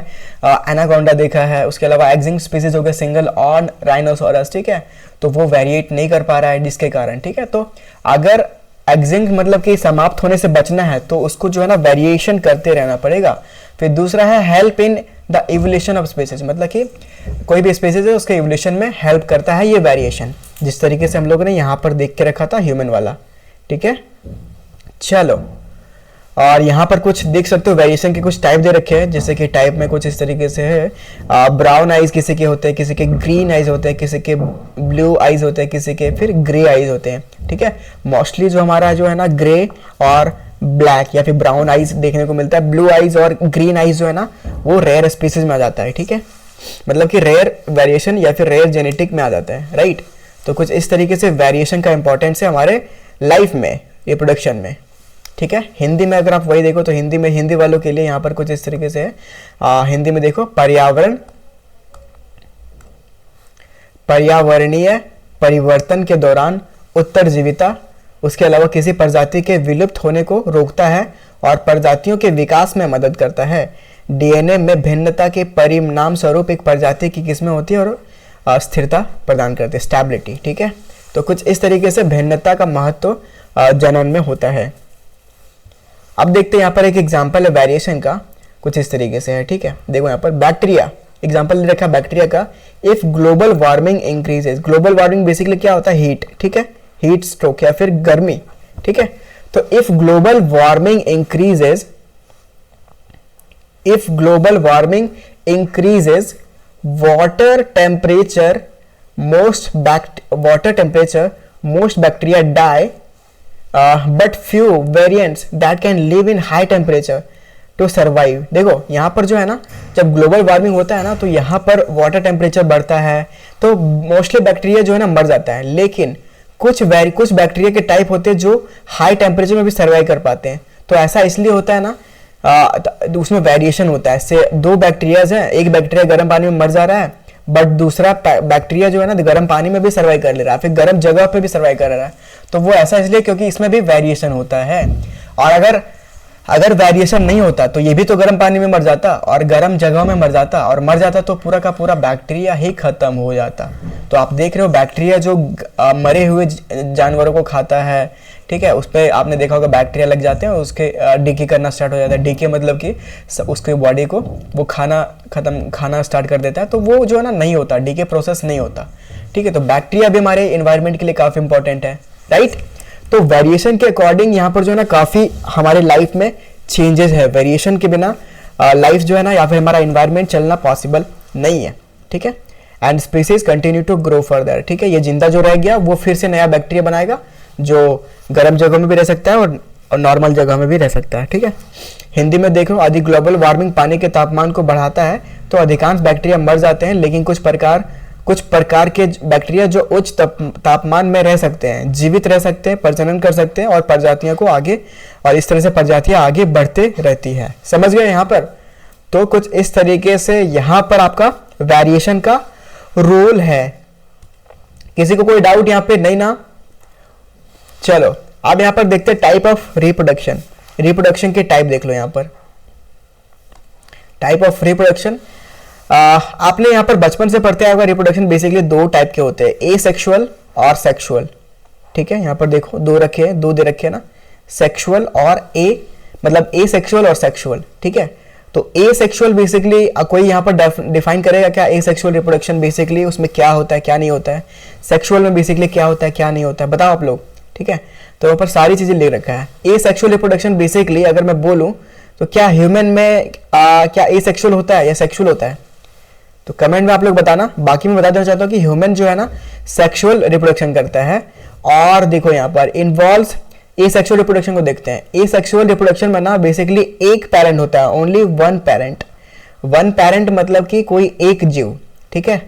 एनाकोंडा देखा है, उसके अलावा एक्सिंक्ट स्पीसीज हो गया सिंगल ऑन राइनोसोरस, ठीक है, तो वो वेरिएट नहीं कर पा रहा है जिसके कारण, ठीक है। तो अगर एक्सिंक्ट मतलब कि समाप्त होने से बचना है तो उसको जो है ना वेरिएशन करते रहना पड़ेगा। फिर दूसरा है help in the evolution of species, मतलब कि कोई भी स्पीसीज है उसके इवोल्यूशन में हेल्प करता है ये वेरिएशन, जिस तरीके से हम लोगों ने यहाँ पर देख के रखा था ह्यूमन वाला, ठीक है। चलो, और यहाँ पर कुछ देख सकते हो वेरिएशन के कुछ टाइप दे रखे हैं, जैसे कि टाइप में कुछ इस तरीके से है, ब्राउन आइज किसी के होते हैं, किसी के ग्रीन आइज होते हैं, किसी के ब्लू आइज होते हैं, किसी के फिर ग्रे आइज होते हैं, ठीक है। मोस्टली जो हमारा जो है ना ग्रे और ब्लैक या फिर ब्राउन आइज देखने को मिलता है। ब्लू आइज और ग्रीन आइज जो है ना वो रेयर स्पीसीज में आ जाता है, ठीक है, मतलब कि रेयर वेरिएशन या फिर रेयर जेनेटिक में आ जाता है, राइट। तो कुछ इस तरीके से वेरिएशन का इंपॉर्टेंस है हमारे लाइफ में, रिप्रोडक्शन में, ठीक है। हिंदी में अगर आप वही देखो तो हिंदी में, हिंदी वालों के लिए यहाँ पर कुछ इस तरीके से है, हिंदी में देखो, पर्यावरणीय परिवर्तन के दौरान उत्तरजीविता, उसके अलावा किसी प्रजाति के विलुप्त होने को रोकता है और प्रजातियों के विकास में मदद करता है। डीएनए में भिन्नता के परिणाम स्वरूप एक प्रजाति की किस्में होती है और स्थिरता प्रदान करती है, स्टेबिलिटी, ठीक है। तो कुछ इस तरीके से भिन्नता का महत्व जनन में होता है। अब देखते हैं यहाँ पर एक एग्जांपल है वेरिएशन का, कुछ इस तरीके से है, ठीक है। देखो यहाँ पर बैक्टीरिया, एग्जांपल दे रखा है बैक्टीरिया का। If global warming increases, global warming basically क्या होता है, हीट, ठीक है, हीट स्ट्रोक या फिर गर्मी, ठीक है। तो if global warming increases, if global warming increases water temperature, most bacteria die, but few variants that can live in high temperature to survive। देखो यहाँ पर जो है ना, जब ग्लोबल वार्मिंग होता है ना तो यहाँ पर वाटर टेम्परेचर बढ़ता है तो मोस्टली बैक्टीरिया जो है ना मर जाता है, लेकिन कुछ बैक्टीरिया के टाइप होते हैं जो हाई टेम्परेचर में भी सर्वाइव कर पाते हैं। तो ऐसा इसलिए होता है ना, उसमें वेरिएशन होता है। से दो बैक्टीरियाज हैं, एक बैक्टीरिया गर्म पानी में मर जा रहा है बट दूसरा बैक्टीरिया जो है ना गर्म पानी में भी सर्वाइव कर ले रहा है, फिर गर्म जगह पे भी सर्वाइव कर रहा है। तो वो ऐसा इसलिए क्योंकि इसमें भी वेरिएशन होता है। और अगर वेरिएशन नहीं होता तो ये भी तो गर्म पानी में मर जाता और गर्म जगह में मर जाता, और मर जाता तो पूरा का पूरा बैक्टीरिया ही खत्म हो जाता। तो आप देख रहे हो बैक्टीरिया जो मरे हुए जानवरों को खाता है, ठीक है, उस पर आपने देखा होगा बैक्टीरिया लग जाते हैं, उसके डीके करना स्टार्ट हो जाता है। डीके मतलब कि उसके बॉडी को वो खाना स्टार्ट कर देता है। तो वो जो है ना नहीं होता, डीके प्रोसेस नहीं होता, ठीक है। तो बैक्टीरिया भी हमारे इन्वायरमेंट के लिए काफ़ी इंपॉर्टेंट है, राइट। तो वेरिएशन के अकॉर्डिंग यहाँ पर जो है ना काफ़ी हमारे लाइफ में चेंजेस है। वेरिएशन के बिना लाइफ जो है ना या फिर हमारा इन्वायरमेंट चलना पॉसिबल नहीं है, ठीक है। And species continue to grow further, ठीक है। ये जिंदा जो रह गया वो फिर से नया बैक्टीरिया बनाएगा जो गर्म जगह में भी रह सकता है और नॉर्मल जगह में भी रह सकता है, ठीक है। हिंदी में देखो, अधिक ग्लोबल वार्मिंग पानी के तापमान को बढ़ाता है तो अधिकांश बैक्टीरिया मर जाते हैं, लेकिन कुछ प्रकार के बैक्टीरिया जो उच्च तापमान में रह सकते हैं, जीवित रह सकते हैं, प्रजनन कर सकते हैं और प्रजातियों को आगे, और इस तरह से प्रजातियां आगे बढ़ते रहती है। समझ गए यहाँ पर? तो कुछ इस तरीके से यहाँ पर आपका वेरिएशन का रोल है। किसी को कोई डाउट यहाँ पे नहीं ना? चलो अब यहाँ पर देखते हैं टाइप ऑफ रिप्रोडक्शन। रिप्रोडक्शन के टाइप देख लो यहाँ पर, टाइप ऑफ रिप्रोडक्शन। आपने यहाँ पर बचपन से पढ़ते आए होगा, रिप्रोडक्शन बेसिकली दो टाइप के होते हैं, एसेक्सुअल और सेक्सुअल, ठीक है। यहाँ पर देखो दो रखे हैं, दो दे रखे हैं ना, सेक्सुअल और मतलब एसेक्सुअल और सेक्सुअल, ठीक है। तो एसेक्सुअल बेसिकली कोई यहाँ पर डिफाइन करेगा क्या? एसेक्सुअल रिप्रोडक्शन बेसिकली उसमें क्या होता है क्या नहीं होता है, सेक्सुअल में बेसिकली क्या होता है क्या नहीं होता है, बताओ आप लोग, ठीक है। तो यहाँ पर सारी चीजें लिख रखा है। एसेक्सुअल रिप्रोडक्शन बेसिकली अगर मैं बोलूं तो क्या ह्यूमन में क्या एसेक्सुअल होता है या सेक्सुअल होता है? तो कमेंट में आप लोग बताना। बाकी मैं बता देना चाहता हूँ कि ह्यूमन जो है ना सेक्सुअल रिप्रोडक्शन करता है। और देखो यहाँ पर इन्वॉल्व्स एसेक्सुअल रिप्रोडक्शन को देखते हैं। एसेक्सुअल रिप्रोडक्शन में ना बेसिकली एक पेरेंट होता है, only one parent. One parent मतलब कि कोई एक जीव, ठीक है।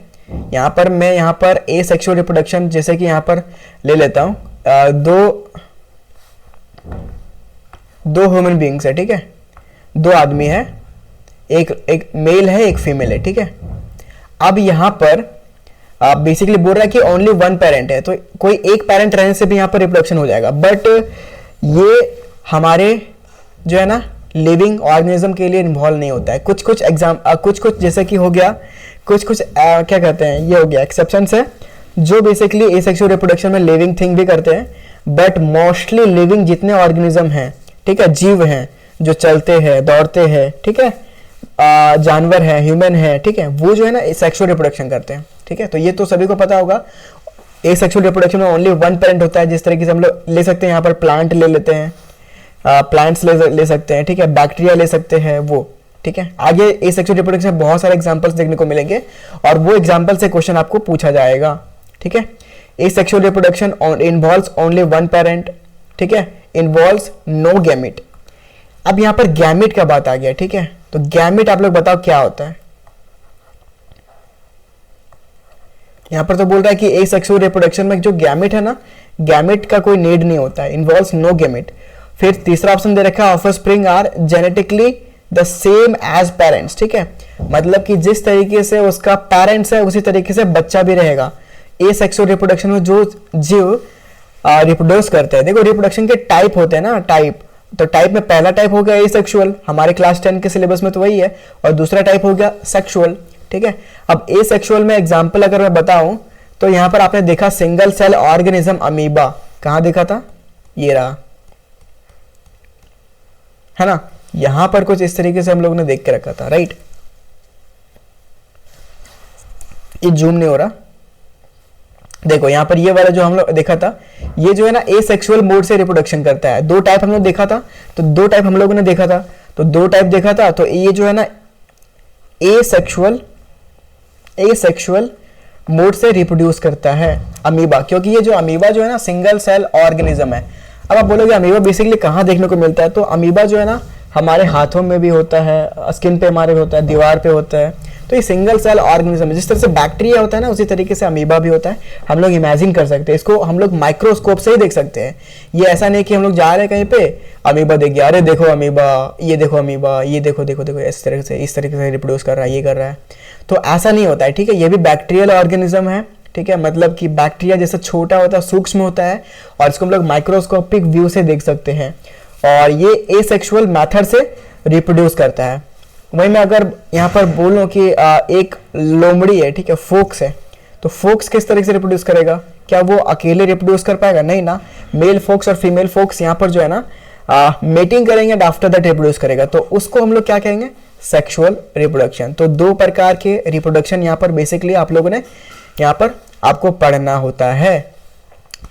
यहाँ पर मैं यहाँ पर एसेक्सुअल रिप्रोडक्शन जैसे कि यहाँ पर ले लेता हूँ, दो ह्यूमन बीइंग्स है, ठीक है, दो आदमी है, एक मेल है एक फीमेल है, ठीक है। अब यहाँ पर बेसिकली बोल रहा है कि ओनली वन पेरेंट है, तो कोई एक पेरेंट रहने से भी यहाँ पर रिप्रोडक्शन हो जाएगा। बट ये हमारे जो है ना लिविंग ऑर्गेनिज्म के लिए इन्वॉल्व नहीं होता है। कुछ कुछ जैसे कि हो गया, कुछ क्या कहते हैं, ये हो गया एक्सेप्शंस है जो बेसिकली एसेक्सुअल रिप्रोडक्शन में लिविंग थिंग भी करते हैं, बट मोस्टली लिविंग जितने ऑर्गेनिज्म हैं, ठीक है, जीव हैं जो चलते हैं दौड़ते हैं, ठीक है, जानवर है, ह्यूमन है, ठीक है, वो जो है ना सेक्सुअल रिप्रोडक्शन करते हैं, ठीक है। तो ये तो सभी को पता होगा, एसेक्सुअल रिप्रोडक्शन में ओनली वन पेरेंट होता है। जिस तरीके से हम लोग ले सकते हैं, यहाँ पर प्लांट ले लेते हैं, प्लांट्स ले सकते हैं, ठीक है, बैक्टीरिया ले सकते हैं वो, ठीक है। आगे एसेक्सुअल रिप्रोडक्शन में बहुत सारे एग्जांपल्स देखने को मिलेंगे और वो एग्जांपल से क्वेश्चन आपको पूछा जाएगा, ठीक है। Asexual reproduction involves only one parent, ठीक है, इन्वॉल्व्स नो गैमेट। अब यहाँ पर गैमेट का बात आ गया, ठीक है। तो गैमेट आप लोग बताओ क्या होता है। यहाँ पर तो बोल रहा है कि एसेक्सुअल रिप्रोडक्शन में जो गैमेट है ना, गैमेट का कोई नीड नहीं होता है, इन्वॉल्व्स नो गैमेट। फिर तीसरा ऑप्शन दे रखा है offspring are genetically the same as parents, ठीक है, मतलब कि जिस तरीके से उसका पेरेंट्स है उसी तरीके से बच्चा भी रहेगा। एसेक्सुअल रिप्रोडक्शन में जो जीव रिप्रोड्यूस करते हैं, देखो रिप्रोडक्शन के टाइप होते हैं ना, टाइप, तो टाइप में पहला टाइप हो गया एसेक्सुअल, हमारे क्लास 10 के सिलेबस में तो वही है, और दूसरा टाइप हो गया सेक्सुअल, ठीक है। अब एसेक्सुअल में एग्जांपल अगर मैं बताऊं तो यहां पर आपने देखा सिंगल सेल ऑर्गेनिज्म अमीबा, कहां देखा था, ये रहा, है ना, यहां पर कुछ इस तरीके से हम लोगों ने देख के रखा था, राइट। ये जूम नहीं हो रहा, देखो यहां पर ये वाला जो हम लोग देखा था, ये जो है ना एसेक्सुअल मोड से रिप्रोडक्शन करता है। दो टाइप हम लोग देखा था, तो दो टाइप हम लोगों ने देखा था, तो दो टाइप देखा था, तो ये जो है ना एसेक्सुअल मोड से रिप्रोड्यूस करता है अमीबा, क्योंकि ये जो अमीबा जो है ना सिंगल सेल ऑर्गेनिज्म है। अब आप बोलोगे अमीबा बेसिकली कहाँ देखने को मिलता है, तो अमीबा जो है ना हमारे हाथों में भी होता है, स्किन पे हमारे होता है, दीवार पे होता है, तो ये सिंगल सेल ऑर्गेनिज्म है। जिस तरह से बैक्टीरिया होता है ना उसी तरीके से अमीबा भी होता है। हम लोग इमेजिन कर सकते हैं इसको, हम लोग माइक्रोस्कोप से ही देख सकते हैं। ये ऐसा नहीं कि हम लोग जा रहे हैं कहीं पे अमीबा देख गया, अरे देखो अमीबा, ये देखो अमीबा, ये देखो देखो देखो इस तरीके से रिप्रोड्यूस कर रहा है, ये कर रहा है, तो ऐसा नहीं होता है, ठीक है। ये भी बैक्टीरियल ऑर्गेनिज्म है, ठीक है, मतलब कि बैक्टीरिया जैसा छोटा होता है, सूक्ष्म होता है, और इसको हम लोग माइक्रोस्कोपिक व्यू से देख सकते हैं, और ये एसेक्सुअल मेथड से रिप्रोड्यूस करता है। वहीं मैं अगर यहाँ पर बोलूँ कि एक लोमड़ी है, ठीक है, फोक्स है, तो फोक्स किस तरीके से रिप्रोड्यूस करेगा, क्या वो अकेले रिप्रोड्यूस कर पाएगा, नहीं ना। मेल फोक्स और फीमेल फोक्स यहाँ पर जो है ना मेटिंग करेंगे एंड आफ्टर दैट रिप्रोड्यूस करेगा, तो उसको हम लोग क्या कहेंगे, सेक्सुअल रिप्रोडक्शन। तो दो प्रकार के रिप्रोडक्शन यहाँ पर बेसिकली आप लोगों ने यहाँ पर आपको पढ़ना होता है।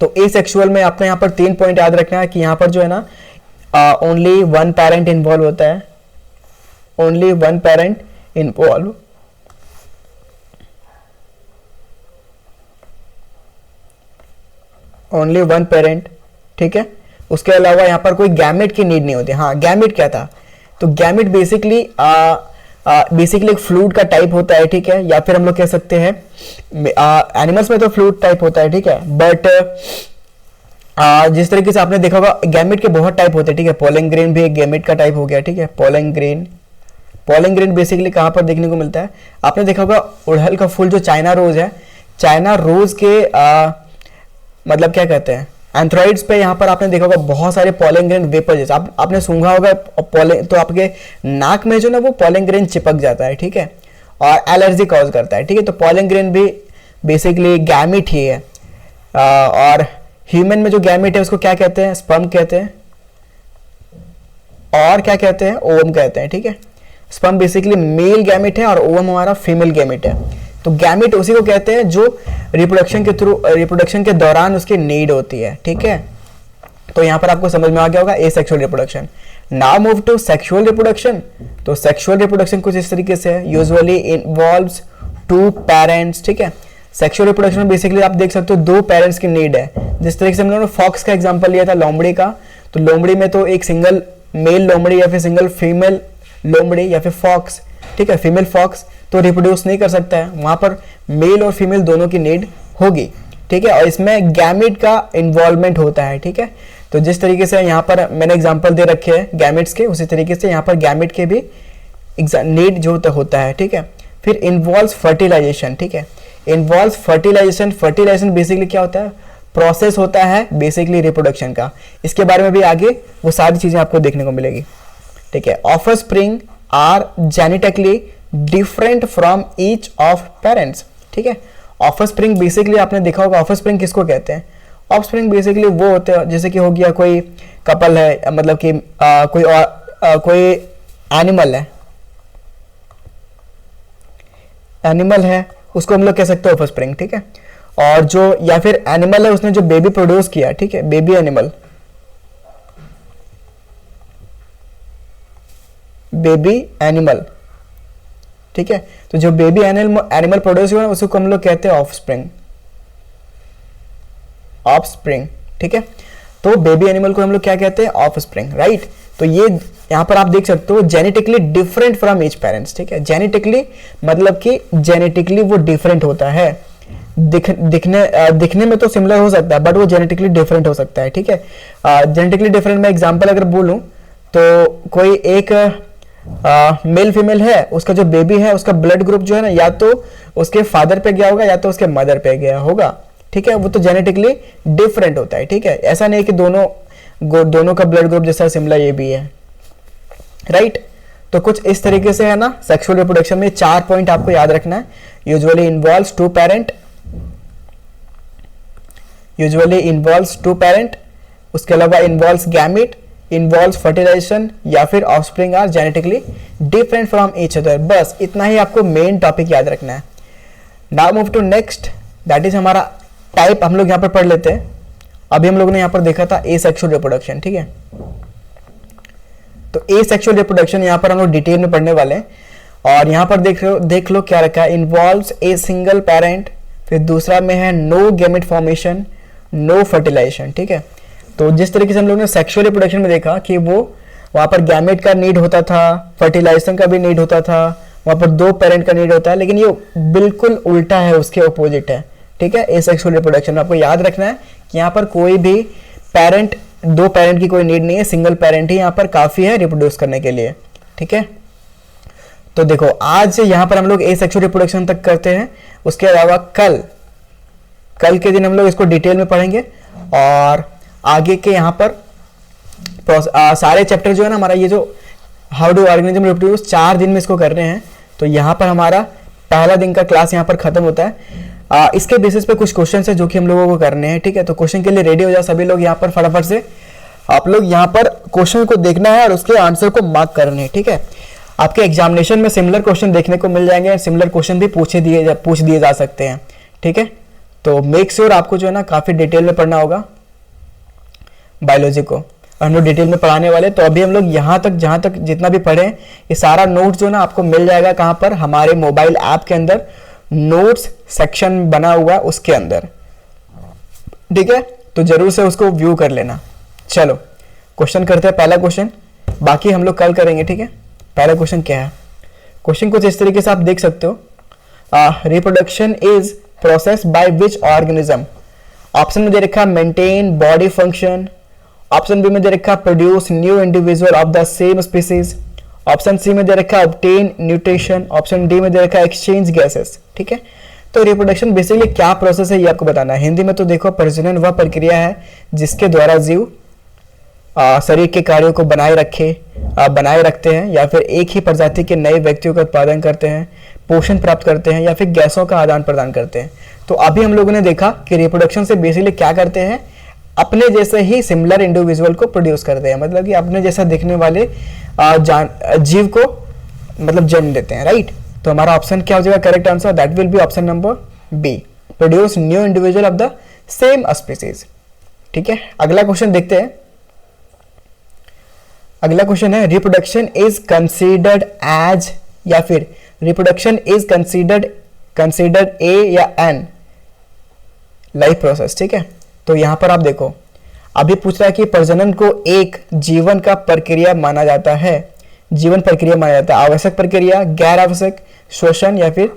तो एसेक्सुअल में आपने यहाँ पर 3 पॉइंट याद रखना है कि यहाँ पर जो है ना ओनली वन पेरेंट इन्वॉल्व होता है, only one parent involve, only one parent, ठीक है। उसके अलावा यहाँ पर कोई गैमेट की नीड नहीं होती। हाँ, गैमेट क्या था, तो गैमेट बेसिकली एक फ्लूइड का टाइप होता है, ठीक है, या फिर हम लोग कह सकते हैं एनिमल्स में तो फ्लूइड टाइप होता है, ठीक है, बट जिस तरीके से आपने देखा होगा गैमेट के बहुत टाइप होते हैं, ठीक है। पोलन ग्रेन भी एक गैमेट का टाइप हो गया, ठीक है। पोलन ग्रेन बेसिकली कहाँ पर देखने को मिलता है, आपने देखा होगा उड़हल का फूल जो चाइना रोज है, चाइना रोज के मतलब क्या कहते हैं एंथ्राइड्स पे, यहाँ पर आपने देखा होगा बहुत सारे पोलन ग्रेन वेपर जैसे आपने सूंघा होगा पोलन, तो आपके नाक में जो ना वो पोलन ग्रेन चिपक जाता है, ठीक है, और एलर्जी कॉज करता है, ठीक है। तो पोलन ग्रेन भी बेसिकली गैमेट ही है। और ह्यूमन में जो गैमेट है उसको क्या कहते हैं, स्पर्म कहते हैं, और क्या कहते हैं, ओवम कहते हैं, ठीक है। स्पर्म बेसिकली मेल गैमेट है और ओवम हमारा फीमेल गैमेट है। तो गैमेट उसी को कहते हैं जो रिप्रोडक्शन के दौरान उसकी नीड होती है, ठीक है। तो यहां पर आपको समझ में आ गया होगा asexual reproduction. Now move to sexual reproduction. तो सेक्सुअल रिप्रोडक्शन कुछ इस तरीके से है, यूजुअली इन्वॉल्व्स 2 पेरेंट्स, ठीक है। सेक्सुअल रिप्रोडक्शन में बेसिकली आप देख सकते हो 2 पेरेंट्स की नीड है। जिस तरीके से हम लोगों ने फॉक्स का एग्जांपल लिया था, लोमड़ी का, तो लोमड़ी में तो एक सिंगल मेल लोमड़ी या फिर सिंगल फीमेल लोमड़ी या फिर फॉक्स, ठीक है, फीमेल फॉक्स तो रिप्रोड्यूस नहीं कर सकता है, वहां पर मेल और फीमेल दोनों की नीड होगी, ठीक है। और इसमें गैमेट का इन्वॉल्वमेंट होता है, ठीक है। तो जिस तरीके से यहाँ पर मैंने एग्जांपल दे रखे हैं गैमेट्स के, उसी तरीके से यहाँ पर गैमेट के भी नीड जो होता है, ठीक है। फिर इन्वॉल्व्स फर्टिलाइजेशन, ठीक है। Involves fertilisation. फर्टिलाइजेशन बेसिकली क्या होता है, प्रोसेस होता है बेसिकली रिप्रोडक्शन का। इसके बारे में भी आगे वो सारी चीजें आपको देखने को मिलेगी, ठीक है। Offspring are genetically different from each of parents, ठीक है। ऑफस्प्रिंग बेसिकली आपने देखा होगा, ऑफस्प्रिंग किसको कहते हैं? ऑफस्प्रिंग बेसिकली वो होते हैं जैसे कि हो गया कोई कपल है, मतलब कि कोई एनिमल है, उसको हम लोग कह सकते हैं ऑफस्प्रिंग, ठीक है। और जो या फिर एनिमल है उसने जो बेबी प्रोड्यूस किया, ठीक है, बेबी एनिमल, ठीक है। तो जो बेबी एनिमल प्रोड्यूस हुआ उसको हम लोग कहते हैं ऑफस्प्रिंग, ठीक है। तो बेबी एनिमल को हम लोग क्या कहते हैं? Offspring, right. तो ये यहां पर आप देख सकते हो genetically different from each parents, ठीक है। जेनेटिकली मतलब कि जेनेटिकली वो डिफरेंट होता है, दिखने में तो सिमिलर हो सकता है बट वो जेनेटिकली डिफरेंट हो सकता है, ठीक है। जेनेटिकली डिफरेंट में एग्जांपल अगर बोलूं तो कोई एक मेल फीमेल है, उसका जो बेबी है उसका ब्लड ग्रुप जो है ना, या तो उसके फादर पे गया होगा या तो उसके मदर पे गया होगा, ठीक है। वो तो जेनेटिकली डिफरेंट होता है, ठीक है। ऐसा नहीं कि दोनों का ब्लड ग्रुप जैसा सिमिलर ये भी है, राइट। तो कुछ इस तरीके से है ना सेक्सुअल रिप्रोडक्शन में 4 पॉइंट आपको याद रखना है। यूजुअली इन्वॉल्व्स टू पेरेंट, उसके अलावा इन्वॉल्व्स गैमेट, इन्वॉल्व्स फर्टिलाइजेशन या फिर offspring are genetically different from each other. बस इतना ही आपको मेन टॉपिक याद रखना है। Now move to next, that is हमारा टाइप हम लोग यहाँ पर पढ़ लेते हैं। अभी हम लोग ने यहाँ पर देखा था एसेक्सुअल रिप्रोडक्शन, ठीक है। तो एसेक्सुअल रिप्रोडक्शन यहाँ पर हम लोग डिटेल में पढ़ने वाले हैं। और यहाँ पर देख लो क्या रखा है, इन्वॉल्व्स ए सिंगल पेरेंट, फिर दूसरा में है no gamete formation, no fertilization, ठीक है। तो जिस तरीके से हम लोग ने सेक्सुअल रिप्रोडक्शन में देखा कि वो वहां पर गैमेट का नीड होता था, फर्टिलाइजेशन का भी नीड होता था, वहां पर 2 पेरेंट का नीड होता है, लेकिन ये बिल्कुल उल्टा है, उसके अपोजिट है, ठीक है। एसेक्सुअल रिप्रोडक्शन में आपको याद रखना है कि यहाँ पर कोई भी 2 पेरेंट की कोई नीड नहीं है, सिंगल पेरेंट ही यहाँ पर काफी है रिप्रोड्यूस करने के लिए, ठीक है। तो देखो आज यहाँ पर हम लोग एसेक्सुअल रिप्रोडक्शन तक करते हैं, उसके अलावा कल के दिन हम लोग इसको डिटेल में पढ़ेंगे। और आगे के यहाँ पर सारे चैप्टर जो है ना हमारा, ये जो हाउ डू ऑर्गेनिज्म रिप्रोड्यूस 4 दिन में इसको कर रहे हैं। तो यहाँ पर हमारा पहला दिन का क्लास यहाँ पर खत्म होता है। इसके बेसिस पे कुछ क्वेश्चन है जो कि हम लोगों को करने हैं, ठीक है। तो क्वेश्चन के लिए रेडी हो जाओ सभी लोग यहाँ पर फटाफट से। आप लोग यहाँ पर क्वेश्चन को देखना है और उसके आंसर को मार्क करने हैं, ठीक है। आपके एग्जामिनेशन में सिमिलर क्वेश्चन देखने को मिल जाएंगे, सिमिलर क्वेश्चन भी पूछ दिए जा सकते हैं, ठीक है। तो मेक श्योर आपको जो है ना काफी डिटेल में पढ़ना होगा बायोलॉजी को, हम लोग डिटेल में पढ़ाने वाले। तो अभी हम लोग यहाँ तक जहाँ तक जितना भी पढ़े ये सारा नोट्स जो है ना आपको मिल जाएगा कहाँ पर, हमारे मोबाइल ऐप के अंदर नोट्स सेक्शन बना हुआ है उसके अंदर, ठीक है। तो जरूर से उसको व्यू कर लेना। चलो क्वेश्चन करते हैं, पहला क्वेश्चन, बाकी हम लोग कल करेंगे, ठीक है। पहला क्वेश्चन क्या है? क्वेश्चन कुछ इस तरीके से आप देख सकते हो, reproduction is process by which organism. Option में दे रखा maintain body function, option b में दे रखा produce new individual of the same species, option c में दे रखा ऑब्टेन न्यूट्रिशन, ऑप्शन डी में दे रखा एक्सचेंज गैसेस, ठीक है। तो रिप्रोडक्शन बेसिकली क्या प्रोसेस है ये आपको बताना है। हिंदी में तो देखो प्रजनन वह प्रक्रिया है जिसके द्वारा जीव शरीर के कार्यों को बनाए रखते हैं या फिर एक ही प्रजाति के नए व्यक्तियों का उत्पादन करते हैं, पोषण प्राप्त करते हैं या फिर गैसों का आदान प्रदान करते हैं। तो अभी हम लोगों ने देखा कि रिप्रोडक्शन से बेसिकली क्या करते हैं, अपने जैसे ही सिमिलर इंडिविजुअल को प्रोड्यूस करते हैं, मतलब कि अपने जैसा दिखने वाले जीव को मतलब जन्म देते हैं, राइट। तो हमारा ऑप्शन क्या हो जाएगा correct answer? That will be option number b, produce new individual of the same species, ठीक है। अगला क्वेश्चन देखते हैं। अगला क्वेश्चन है रिप्रोडक्शन इज कंसीडर्ड एज, या फिर रिप्रोडक्शन इज कंसीडर्ड ए या एन लाइफ प्रोसेस, ठीक है। तो यहां पर आप देखो अभी पूछ रहा है कि प्रजनन को एक जीवन का प्रक्रिया माना जाता है, जीवन प्रक्रिया माना जाता है, आवश्यक प्रक्रिया, गैर आवश्यक, श्वसन या फिर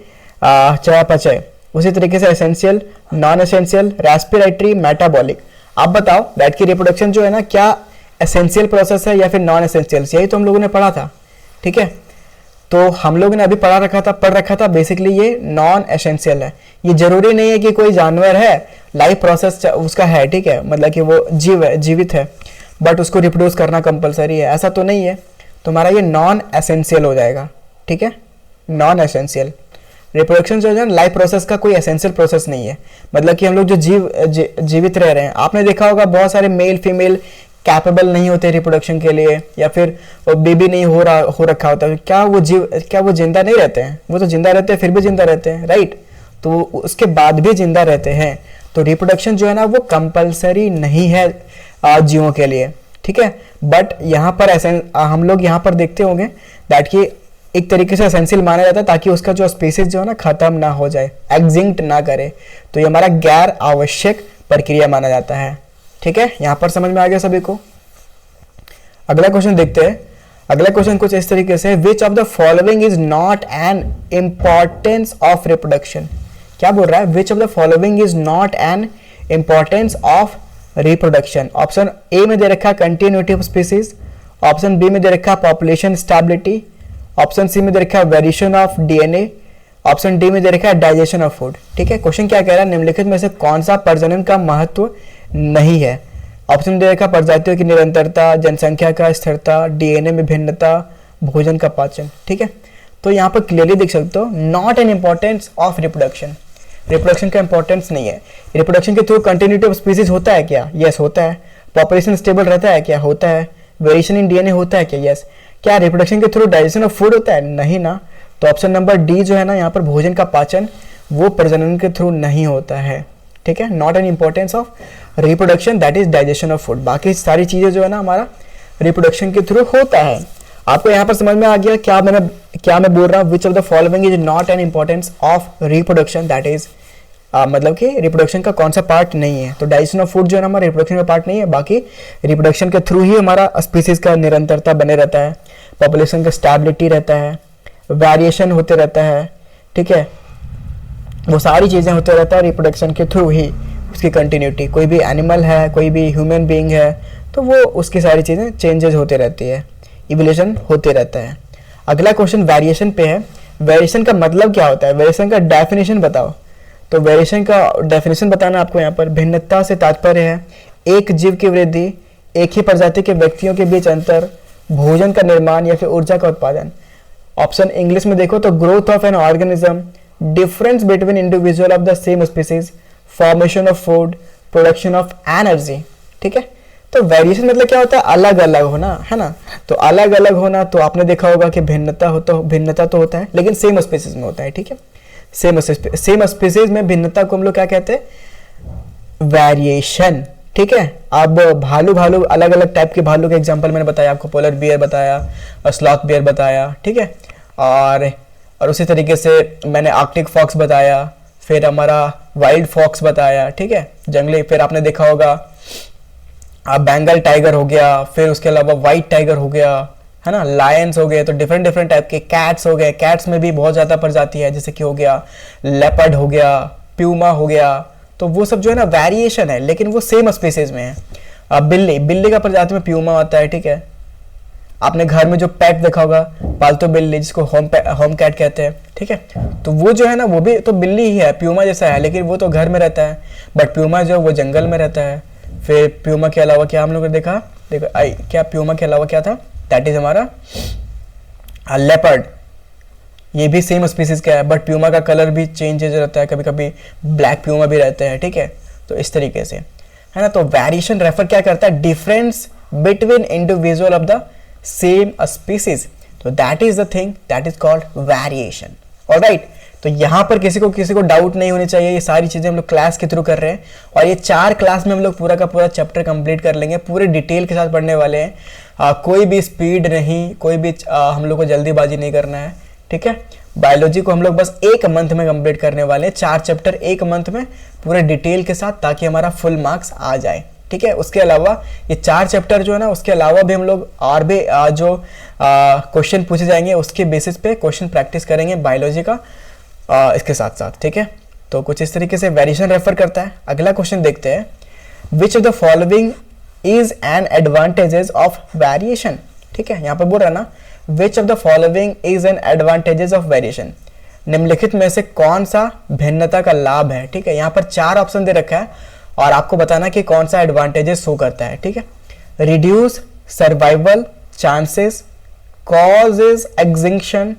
चयापचय। उसी तरीके से essential, non essential, respiratory, metabolic. आप बताओ दैट की रिप्रोडक्शन जो है ना क्या एसेंशियल प्रोसेस है या फिर नॉन एसेंशियल, यही तो हम लोगों ने पढ़ा था, ठीक है। तो हम लोग ने अभी पढ़ रखा था बेसिकली ये नॉन एसेंशियल है। ये जरूरी नहीं है कि कोई जानवर है लाइफ प्रोसेस उसका है, ठीक है, मतलब कि वो जीवित है बट उसको रिप्रोड्यूस करना कंपलसरी है, ऐसा तो नहीं है। तुम्हारा ये नॉन एसेंशियल हो जाएगा, ठीक है, नॉन एसेंशियल। रिप्रोडक्शन जो है लाइफ प्रोसेस का कोई एसेंशियल प्रोसेस नहीं है, मतलब कि हम लोग जो जीवित रह रहे हैं, आपने देखा होगा बहुत सारे मेल फीमेल कैपेबल नहीं होते रिप्रोडक्शन के लिए, या फिर बेबी नहीं हो रखा होता है, क्या वो जिंदा नहीं रहते हैं? वो तो जिंदा रहते हैं, फिर भी जिंदा रहते हैं, राइट। तो उसके बाद भी जिंदा रहते हैं। तो रिप्रोडक्शन जो है ना वो कंपलसरी नहीं है जीवों के लिए, ठीक है। बट यहाँ पर हम लोग यहाँ पर देखते होंगे दैट कि एक तरीके से एसेंशियल माना जाता है ताकि उसका जो स्पीसीज जो है ना खत्म ना हो जाए, एग्जिंक्ट ना करे। तो ये हमारा गैर आवश्यक प्रक्रिया माना जाता है, ठीक है। यहाँ पर समझ में आ गया सभी को। अगला क्वेश्चन देखते हैं। अगला क्वेश्चन कुछ इस तरीके से, which of the following is not an importance of reproduction. क्या बोल रहा है? Which of the following is not an importance of reproduction. Option a में दे रखा है continuity of species, option b में दे रखा है पॉपुलेशन स्टेबिलिटी, ऑप्शन सी में दे रखा है variation of DNA, option D में दे रखा है डाइजेशन ऑफ फूड, ठीक है। क्वेश्चन क्या कह रहा है? निम्नलिखित में से कौन सा प्रजनन का महत्व नहीं है? ऑप्शन दे रखा प्रजातियों की निरंतरता, जनसंख्या का स्थिरता, डीएनए में भिन्नता, भोजन का पाचन, ठीक है। तो यहाँ पर क्लियरली देख सकते हो not an importance of reproduction. Reproduction का इंपॉर्टेंस नहीं है। रिप्रोडक्शन के थ्रू कंटिन्यूटी ऑफ स्पीसीज होता है क्या? यस होता है। पॉपुलेशन स्टेबल रहता है क्या? होता है। वेरिएशन इन डीएनए होता है क्या? यस। क्या रिप्रोडक्शन के थ्रू डाइजेशन ऑफ फूड होता है? नहीं ना। तो ऑप्शन नंबर डी जो है ना यहाँ पर भोजन का पाचन, वो प्रजनन के थ्रू नहीं होता है, ठीक है। Not an importance of reproduction, that is digestion of food. बाकी सारी चीजें जो है ना हमारा रिप्रोडक्शन के थ्रू होता है। आपको यहाँ पर समझ में आ गया क्या मैं बोल रहा हूँ? विच of the following is not an importance of reproduction, that is मतलब कि रिप्रोडक्शन का कौन सा पार्ट नहीं है। तो डाइजेशन ऑफ फूड जो है ना हमारा रिप्रोडक्शन का पार्ट नहीं है, बाकी रिप्रोडक्शन के थ्रू ही हमारा स्पीसीज का निरंतरता बने रहता है, पॉपुलेशन का स्टेबिलिटी रहता है, वेरिएशन होते रहता है, ठीक है। वो सारी चीज़ें होते रहता है रिप्रोडक्शन के थ्रू ही, उसकी कंटिन्यूटी। कोई भी एनिमल है, कोई भी ह्यूमन बीइंग है, तो वो उसकी सारी चीज़ें चेंजेस होते रहती है, इवोल्यूशन होते रहता है। अगला क्वेश्चन वेरिएशन पे है। वेरिएशन का मतलब क्या होता है? वेरिएशन का डेफिनेशन बताओ। तो वेरिएशन का डेफिनेशन बताना आपको यहाँ पर, भिन्नता से तात्पर्य है एक जीव की वृद्धि, एक ही प्रजाति के व्यक्तियों के बीच अंतर, भोजन का निर्माण या फिर ऊर्जा का उत्पादन। ऑप्शन इंग्लिश में देखो तो growth of an organism, difference between individual of the same species, formation of food, production of energy, ठीक है। तो वेरिएशन मतलब क्या होता है? अलग अलग होना, है ना। तो अलग अलग होना, तो आपने देखा होगा कि भिन्नता तो होता है लेकिन सेम स्पीसीज में होता है, ठीक है। सेम स्पीसीज में भिन्नता को हम लोग क्या कहते हैं? वेरिएशन, ठीक है। अब भालू अलग अलग टाइप के भालू के एग्जांपल मैंने बताया आपको, पोलर बियर बताया और स्लॉथ बियर बताया, ठीक है। और उसी तरीके से मैंने आर्कटिक फॉक्स बताया, फिर हमारा वाइल्ड फॉक्स बताया, ठीक है, जंगली। फिर आपने देखा होगा बंगाल टाइगर हो गया, फिर उसके अलावा व्हाइट टाइगर हो गया, है ना, लायंस हो गए। तो डिफरेंट टाइप के कैट्स हो गए। कैट्स में भी बहुत ज़्यादा प्रजाति है, जैसे कि हो गया लेपर्ड हो गया, प्यूमा हो गया। तो वो सब जो है ना वेरिएशन है, लेकिन वो सेम स्पीसीज में है। बिल्ली का प्रजाति में प्यूमा होता है, ठीक है। आपने घर में जो पेट देखा होगा पालतू बिल्ली, जिसको होम कैट कहते हैं, ठीक है। तो वो जो है ना वो भी तो बिल्ली ही है, प्यूमा जैसा है, लेकिन वो तो घर में रहता है, बट प्यूमा जो है वो जंगल में रहता है। फिर प्यूमा के अलावा क्या हम लोगों ने देखा, क्या प्यूमा के अलावा क्या था? दैट इज हमारा लेपर्ड। ये भी सेम स्पीसीज का है, बट प्यूमा का कलर भी चेंजेस रहता है, कभी कभी ब्लैक प्यूमा भी रहते हैं, ठीक है। तो इस तरीके से, है ना। तो वेरिएशन रेफर क्या करता है? Difference between individual of the same species. तो that is the thing that is called variation. Alright, तो यहाँ पर किसी को डाउट नहीं होनी चाहिए। ये सारी चीजें हम लोग क्लास के थ्रू कर रहे हैं, और ये 4 क्लास में हम लोग पूरा का पूरा चैप्टर कंप्लीट कर लेंगे, पूरे डिटेल के साथ पढ़ने वाले हैं। कोई भी स्पीड नहीं, कोई भी हम लोग को जल्दीबाजी नहीं करना है, ठीक है। बायोलॉजी को हम लोग बस 1 मंथ में कंप्लीट करने वाले हैं, 4 चैप्टर 1 मंथ में पूरे डिटेल के साथ, ताकि हमारा फुल मार्क्स आ जाए, ठीक है। उसके अलावा ये 4 चैप्टर जो है ना, उसके अलावा भी हम लोग और भी जो क्वेश्चन पूछे जाएंगे उसके बेसिस पे क्वेश्चन प्रैक्टिस करेंगे बायोलॉजी का इसके साथ साथ, ठीक है। तो कुछ इस तरीके से वेरिएशन रेफर करता है। अगला क्वेश्चन देखते हैं, विच of the following is an advantages of variation, ठीक है। यहाँ पर बोल रहा है ना विच of the following is an advantages of variation, निम्नलिखित में से कौन सा भिन्नता का लाभ है। ठीक है, यहाँ पर 4 ऑप्शन दे रखा है और आपको बताना कि कौन सा एडवांटेजेस शो करता है। ठीक है, reduce survival chances, causes extinction,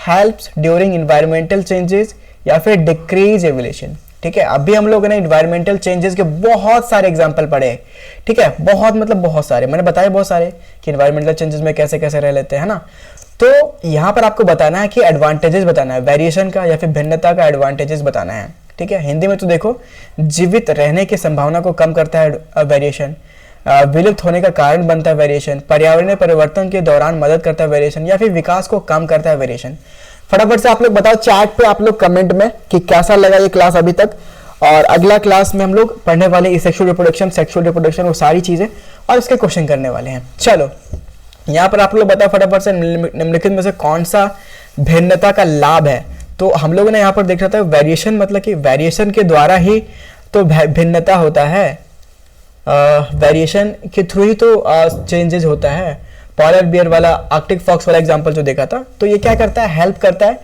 helps during environmental changes, या फिर डिक्रीज एवोल्यूशन। ठीक है, अभी हम लोगों ने इन्वायरमेंटल चेंजेस के बहुत सारे एग्जांपल पढ़े। ठीक है, बहुत मतलब बहुत सारे, मैंने बताया बहुत सारे कि इन्वायरमेंटल चेंजेस में कैसे कैसे रह लेते हैं ना। तो यहाँ पर आपको बताना है कि एडवांटेजेस बताना है वेरिएशन का या फिर भिन्नता का एडवांटेजेस बताना है। ठीक है, हिंदी में तो देखो, जीवित रहने की संभावना को कम करता है वेरिएशन, विलुप्त होने का कारण बनता है वेरिएशन, पर्यावरणीय परिवर्तन के दौरान मदद करता है वेरिएशन, या फिर विकास को कम करता है वेरिएशन। फटाफट से आप लोग बताओ चैट पे आप लोग कमेंट में कि कैसा लगा ये क्लास अभी तक, और अगला क्लास में हम लोग पढ़ने वाले सेक्सुअल रिप्रोडक्शन वो सारी चीजें और इसके क्वेश्चन करने वाले हैं। चलो यहाँ पर आप लोग बताओ फटाफट से निम्नलिखित में से कौन सा भिन्नता का लाभ है। तो हम लोगों ने यहाँ पर देख रहा था वेरिएशन, मतलब कि वेरिएशन के द्वारा ही तो भिन्नता होता है, वेरिएशन के थ्रू ही तो चेंजेस होता है। पॉलर बियर वाला, आर्कटिक फॉक्स वाला एग्जांपल जो देखा था, तो ये क्या करता है, हेल्प करता है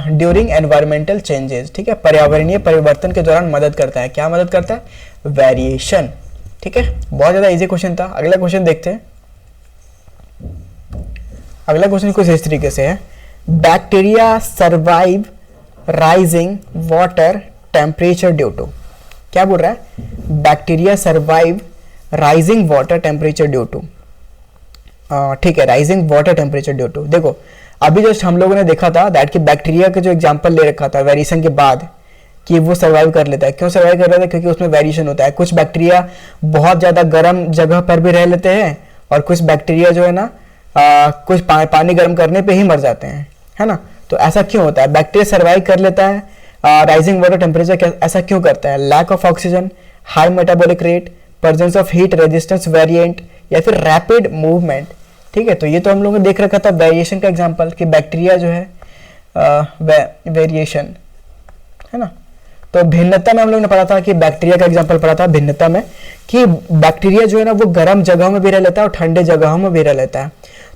ड्यूरिंग एनवायरमेंटल चेंजेस। ठीक है, पर्यावरणीय परिवर्तन के दौरान मदद करता है। क्या मदद करता है, वेरिएशन। ठीक है, बहुत ज्यादा इजी क्वेश्चन था। अगला क्वेश्चन देखते हैं। अगला क्वेश्चन कुछ इस तरीके से है, bacteria survive rising water temperature due to. क्या बोल रहा है, bacteria survive rising water temperature due to. ठीक है, rising water temperature due to. देखो अभी जस्ट हम लोगों ने देखा था दैट कि बैक्टीरिया का जो एग्जांपल ले रखा था वेरिएशन के बाद कि वो सर्वाइव कर लेता है। क्यों सर्वाइव कर लेता है, क्योंकि उसमें वेरिएशन होता है। कुछ बैक्टीरिया बहुत ज्यादा गर्म जगह पर भी रह लेते हैं और कुछ बैक्टीरिया जो है ना कुछ पानी गर्म करने पे ही मर जाते हैं, है ना। तो ऐसा क्यों होता है, बैक्टीरिया सर्वाइव कर लेता है राइजिंग वाटर टेम्परेचर, ऐसा क्यों करता है, lack of oxygen, high metabolic rate, presence of heat resistance variant, या फिर रैपिड मूवमेंट। ठीक है, तो ये तो हम लोगों ने देख रखा था वेरिएशन का एग्जांपल कि बैक्टीरिया जो है वेरिएशन, है ना। तो भिन्नता में हम लोगों ने पढ़ा था कि बैक्टीरिया का एग्जांपल पढ़ा था भिन्नता में कि बैक्टीरिया जो है ना वो गर्म जगहों में भी रह लेता है और ठंडे जगहों में भी रह लेता है।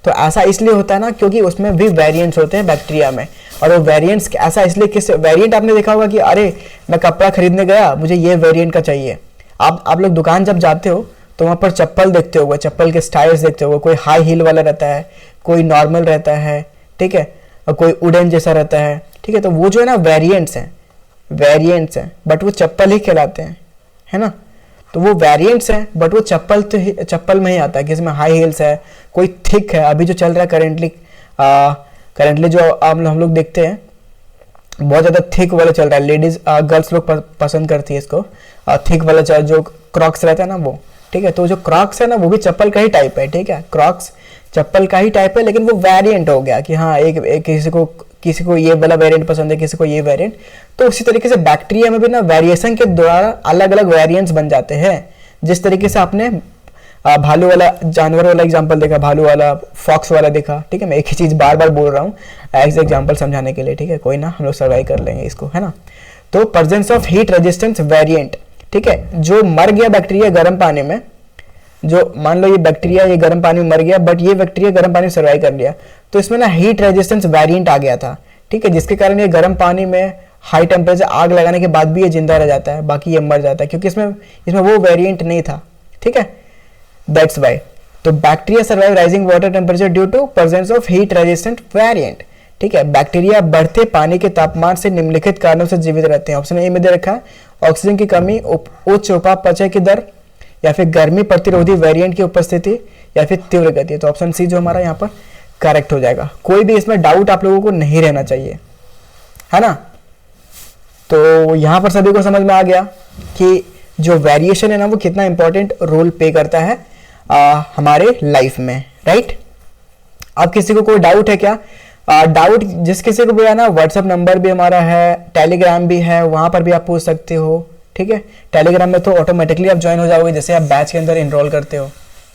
तो ऐसा इसलिए होता है ना क्योंकि उसमें भी वेरिएंट्स होते हैं बैक्टीरिया में, और वो वेरिएंट्स ऐसा इसलिए, किस वेरिएंट आपने देखा होगा कि अरे मैं कपड़ा खरीदने गया, मुझे ये वेरिएंट का चाहिए। आप लोग दुकान जब जाते हो तो वहाँ पर चप्पल देखते होगे, चप्पल के स्टाइल्स देखते होगे, कोई हाई हील वाला रहता है, कोई नॉर्मल रहता है, ठीक है, और कोई वुडन जैसा रहता है। ठीक है, तो वो जो है ना वेरिएंट्स हैं बट वो चप्पल ही कहलाते हैं, है ना। तो वो वेरिएंट्स हैं बट वो चप्पल में ही आता है, किसी में हाई हील्स है, कोई थिक है। अभी जो चल रहा है करेंटली जो हम लोग देखते हैं बहुत ज़्यादा थिक वाला चल रहा है, लेडीज गर्ल्स लोग पसंद करती है इसको, थिक वाला जो क्रॉक्स रहता है ना वो। ठीक है, तो जो क्रॉक्स है ना वो भी चप्पल का ही टाइप है। ठीक है, क्रॉक्स चप्पल का ही टाइप है, लेकिन वो वेरिएंट हो गया कि हाँ एक किसी को ये वाला वेरिएंट पसंद है, किसी को ये वेरिएंट। तो उसी तरीके से बैक्टीरिया में भी ना वेरिएशन के द्वारा अलग अलग वेरिएंट्स बन जाते हैं। जिस तरीके से आपने भालू वाला जानवर वाला एग्जांपल देखा, भालू वाला, फॉक्स वाला देखा। ठीक है, मैं एक ही चीज बार बार बोल रहा हूँ एज एग्जांपल समझाने के लिए। ठीक है, कोई ना, हम लोग सर्वाइव कर लेंगे इसको, है ना। तो presence of heat resistance variant. ठीक है, जो मर गया बैक्टीरिया गर्म पानी में, जो मान लो ये बैक्टीरिया ये गर्म पानी में मर गया बट ये बैक्टीरिया गर्म पानी में सर्वाइव कर लिया, तो इसमें ना हीट रेजिस्टेंस वेरिएंट आ गया था। ठीक है, जिसके कारण ये गर्म पानी में हाई टेम्परेचर आग लगाने के बाद भी ये जिंदा रह जाता है, बाकी ये मर जाता है क्योंकि इसमें वो वेरिएंट नहीं था। ठीक है, दैट्स वाई। तो bacteria survive rising water temperature due to presence of heat resistant variant. ठीक है, बैक्टीरिया बढ़ते पानी के तापमान से निम्नलिखित कारणों से जीवित रहते हैं। ऑप्शन ए में दे रखा है ऑक्सीजन की कमी, उच्च उपापचय की दर, या फिर गर्मी प्रतिरोधी वेरिएंट की उपस्थिति, या फिर तीव्र गति। तो ऑप्शन सी जो हमारा यहाँ पर करेक्ट हो जाएगा। कोई भी इसमें डाउट आप लोगों को नहीं रहना चाहिए, है ना। तो यहाँ पर सभी को समझ में आ गया कि जो वेरिएशन है ना वो कितना इंपॉर्टेंट रोल प्ले करता है हमारे लाइफ में, राइट। अब किसी को कोई डाउट है क्या? डाउट जिस किसी को भी है ना, व्हाट्सएप नंबर भी हमारा है, टेलीग्राम भी है, वहां पर भी आप पूछ सकते हो। ठीक है, टेलीग्राम में तो ऑटोमेटिकली आप ज्वाइन हो जाओगे जैसे आप बैच के अंदर इनरोल करते हो,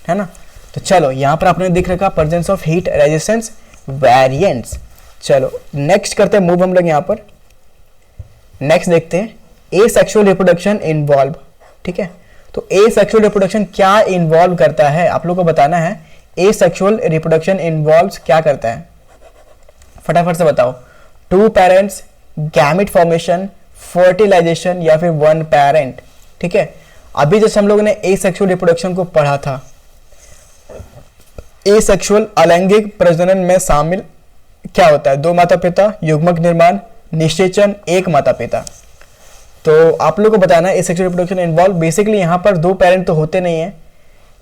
है ना। तो चलो यहाँ पर आपने दिख रखा presence of heat resistance variants. चलो नेक्स्ट करते हैं मूव हम लोग यहाँ पर। नेक्स्ट देखते हैं एसेक्सुअल रिप्रोडक्शन इन्वॉल्व। ठीक है, तो एसेक्सुअल रिप्रोडक्शन क्या इन्वॉल्व करता है आप लोग को बताना है। एसेक्सुअल रिप्रोडक्शन इन्वॉल्व्स क्या करता है? फटाफट से बताओ। 2 पेरेंट्स, गैमेट फॉर्मेशन, फर्टिलाइजेशन या फिर 1 पेरेंट। ठीक है, अभी जैसे हम लोगों ने एसेक्सुअल रिप्रोडक्शन को पढ़ा था, एसेक्सुअल अलैंगिक प्रजनन में शामिल क्या होता है? 2 माता पिता, युग्मक निर्माण, निषेचन, 1 माता पिता। तो आप लोगों को बताना है एसेक्सुअल रिप्रोडक्शन इन्वॉल्व, बेसिकली यहाँ पर 2 पेरेंट तो होते नहीं है।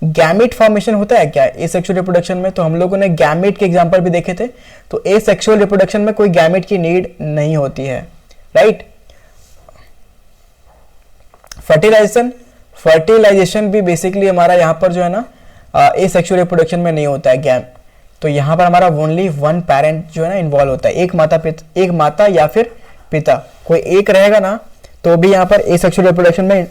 गैमेट फॉर्मेशन होता है क्या एसेक्सुअल रिप्रोडक्शन में? तो हम लोगों ने गैमेट के एग्जांपल भी देखे थे। तो एसेक्सुअल रिप्रोडक्शन में कोई गैमेट की नीड नहीं होती है, राइट। फर्टिलाइजेशन, फर्टिलाइजेशन भी बेसिकली हमारा यहाँ पर जो है ना एसेक्सुअल रिप्रोडक्शन में नहीं होता है गैम। तो यहाँ पर हमारा ओनली 1 पेरेंट जो है ना इन्वॉल्व होता है, एक माता या फिर पिता, कोई एक रहेगा ना तो भी यहाँ पर एसेक्सुअल रिप्रोडक्शन में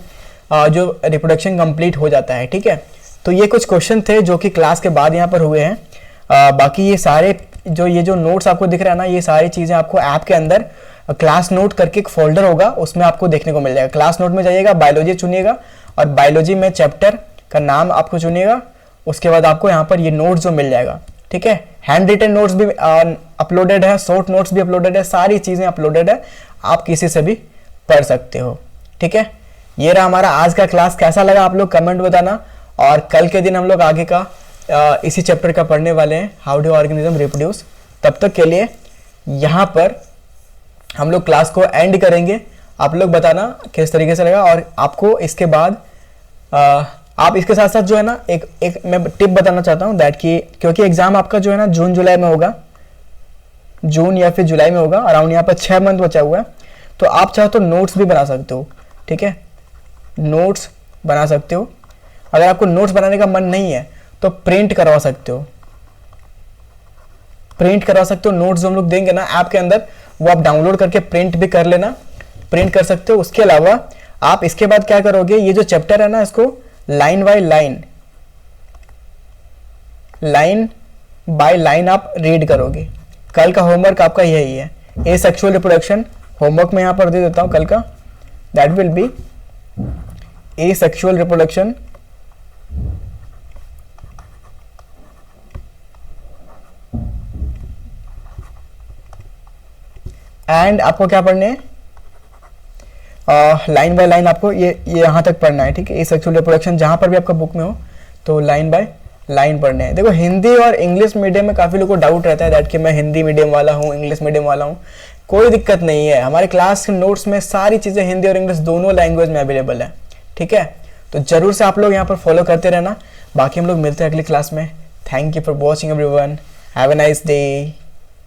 जो रिप्रोडक्शन कंप्लीट हो जाता है। ठीक है, तो ये कुछ क्वेश्चन थे जो कि क्लास के बाद यहाँ पर हुए हैं। बाकी ये सारे जो नोट्स आपको दिख रहा है ना, ये सारी चीज़ें आपको ऐप के अंदर क्लास नोट करके एक फोल्डर होगा, उसमें आपको देखने को मिल जाएगा। क्लास नोट में जाइएगा, बायोलॉजी चुनिएगा और बायोलॉजी में चैप्टर का नाम आपको चुनिएगा। उसके बाद आपको यहाँ पर ये नोट्स जो मिल जाएगा। ठीक है, हैंड रिटन नोट्स भी अपलोडेड है, शॉर्ट नोट्स भी अपलोडेड है, सारी चीज़ें अपलोडेड है, आप किसी से भी पढ़ सकते हो। ठीक है, ये रहा हमारा आज का क्लास। कैसा लगा आप लोग कमेंट बताना, और कल के दिन हम लोग आगे का इसी चैप्टर का पढ़ने वाले हैं, हाउ डू ऑर्गेनिज्म रिप्रोड्यूस। तब तक के लिए यहाँ पर हम लोग क्लास को एंड करेंगे। आप लोग बताना किस तरीके से लगा, और आपको इसके बाद आप इसके साथ साथ जो है ना एक मैं टिप बताना चाहता हूँ दैट कि क्योंकि एग्जाम आपका जो है ना जून जुलाई में होगा, जून या फिर जुलाई में होगा, अराउंड यहाँ पर 6 मंथ बचा हुआ है। तो आप चाहो तो नोट्स भी बना सकते हो। ठीक है, नोट्स बना सकते हो। अगर आपको नोट्स बनाने का मन नहीं है तो प्रिंट करवा सकते हो, प्रिंट करवा सकते हो। नोट्स जो हम लोग देंगे ना ऐप के अंदर, वो आप डाउनलोड करके प्रिंट भी कर लेना, प्रिंट कर सकते हो। उसके अलावा आप इसके बाद क्या करोगे, ये जो चैप्टर है ना इसको line by line, line by line आप रीड करोगे। कल का होमवर्क आपका यही है, एसेक्सुअल रिप्रोडक्शन। होमवर्क में यहां पर दे देता हूं कल का, that will B asexual reproduction and आपको क्या पढ़ने हैं, लाइन बाय लाइन आपको ये यहां तक पढ़ना है। ठीक है, एसेक्सुअल रिप्रोडक्शन जहां पर भी आपका बुक में हो तो लाइन बाय लाइन पढ़ने हैं। देखो हिंदी और इंग्लिश मीडियम में काफी लोगों को डाउट रहता है दैट कि मैं हिंदी मीडियम वाला हूँ, इंग्लिश मीडियम वाला हूँ। कोई दिक्कत नहीं है, हमारे क्लास के नोट्स में सारी चीजें हिंदी और इंग्लिश दोनों लैंग्वेज में अवेलेबल है। ठीक है, तो जरूर से आप लोग यहाँ पर फॉलो करते रहना। बाकी हम लोग मिलते हैं अगली क्लास में। Thank you for watching everyone, have a nice day.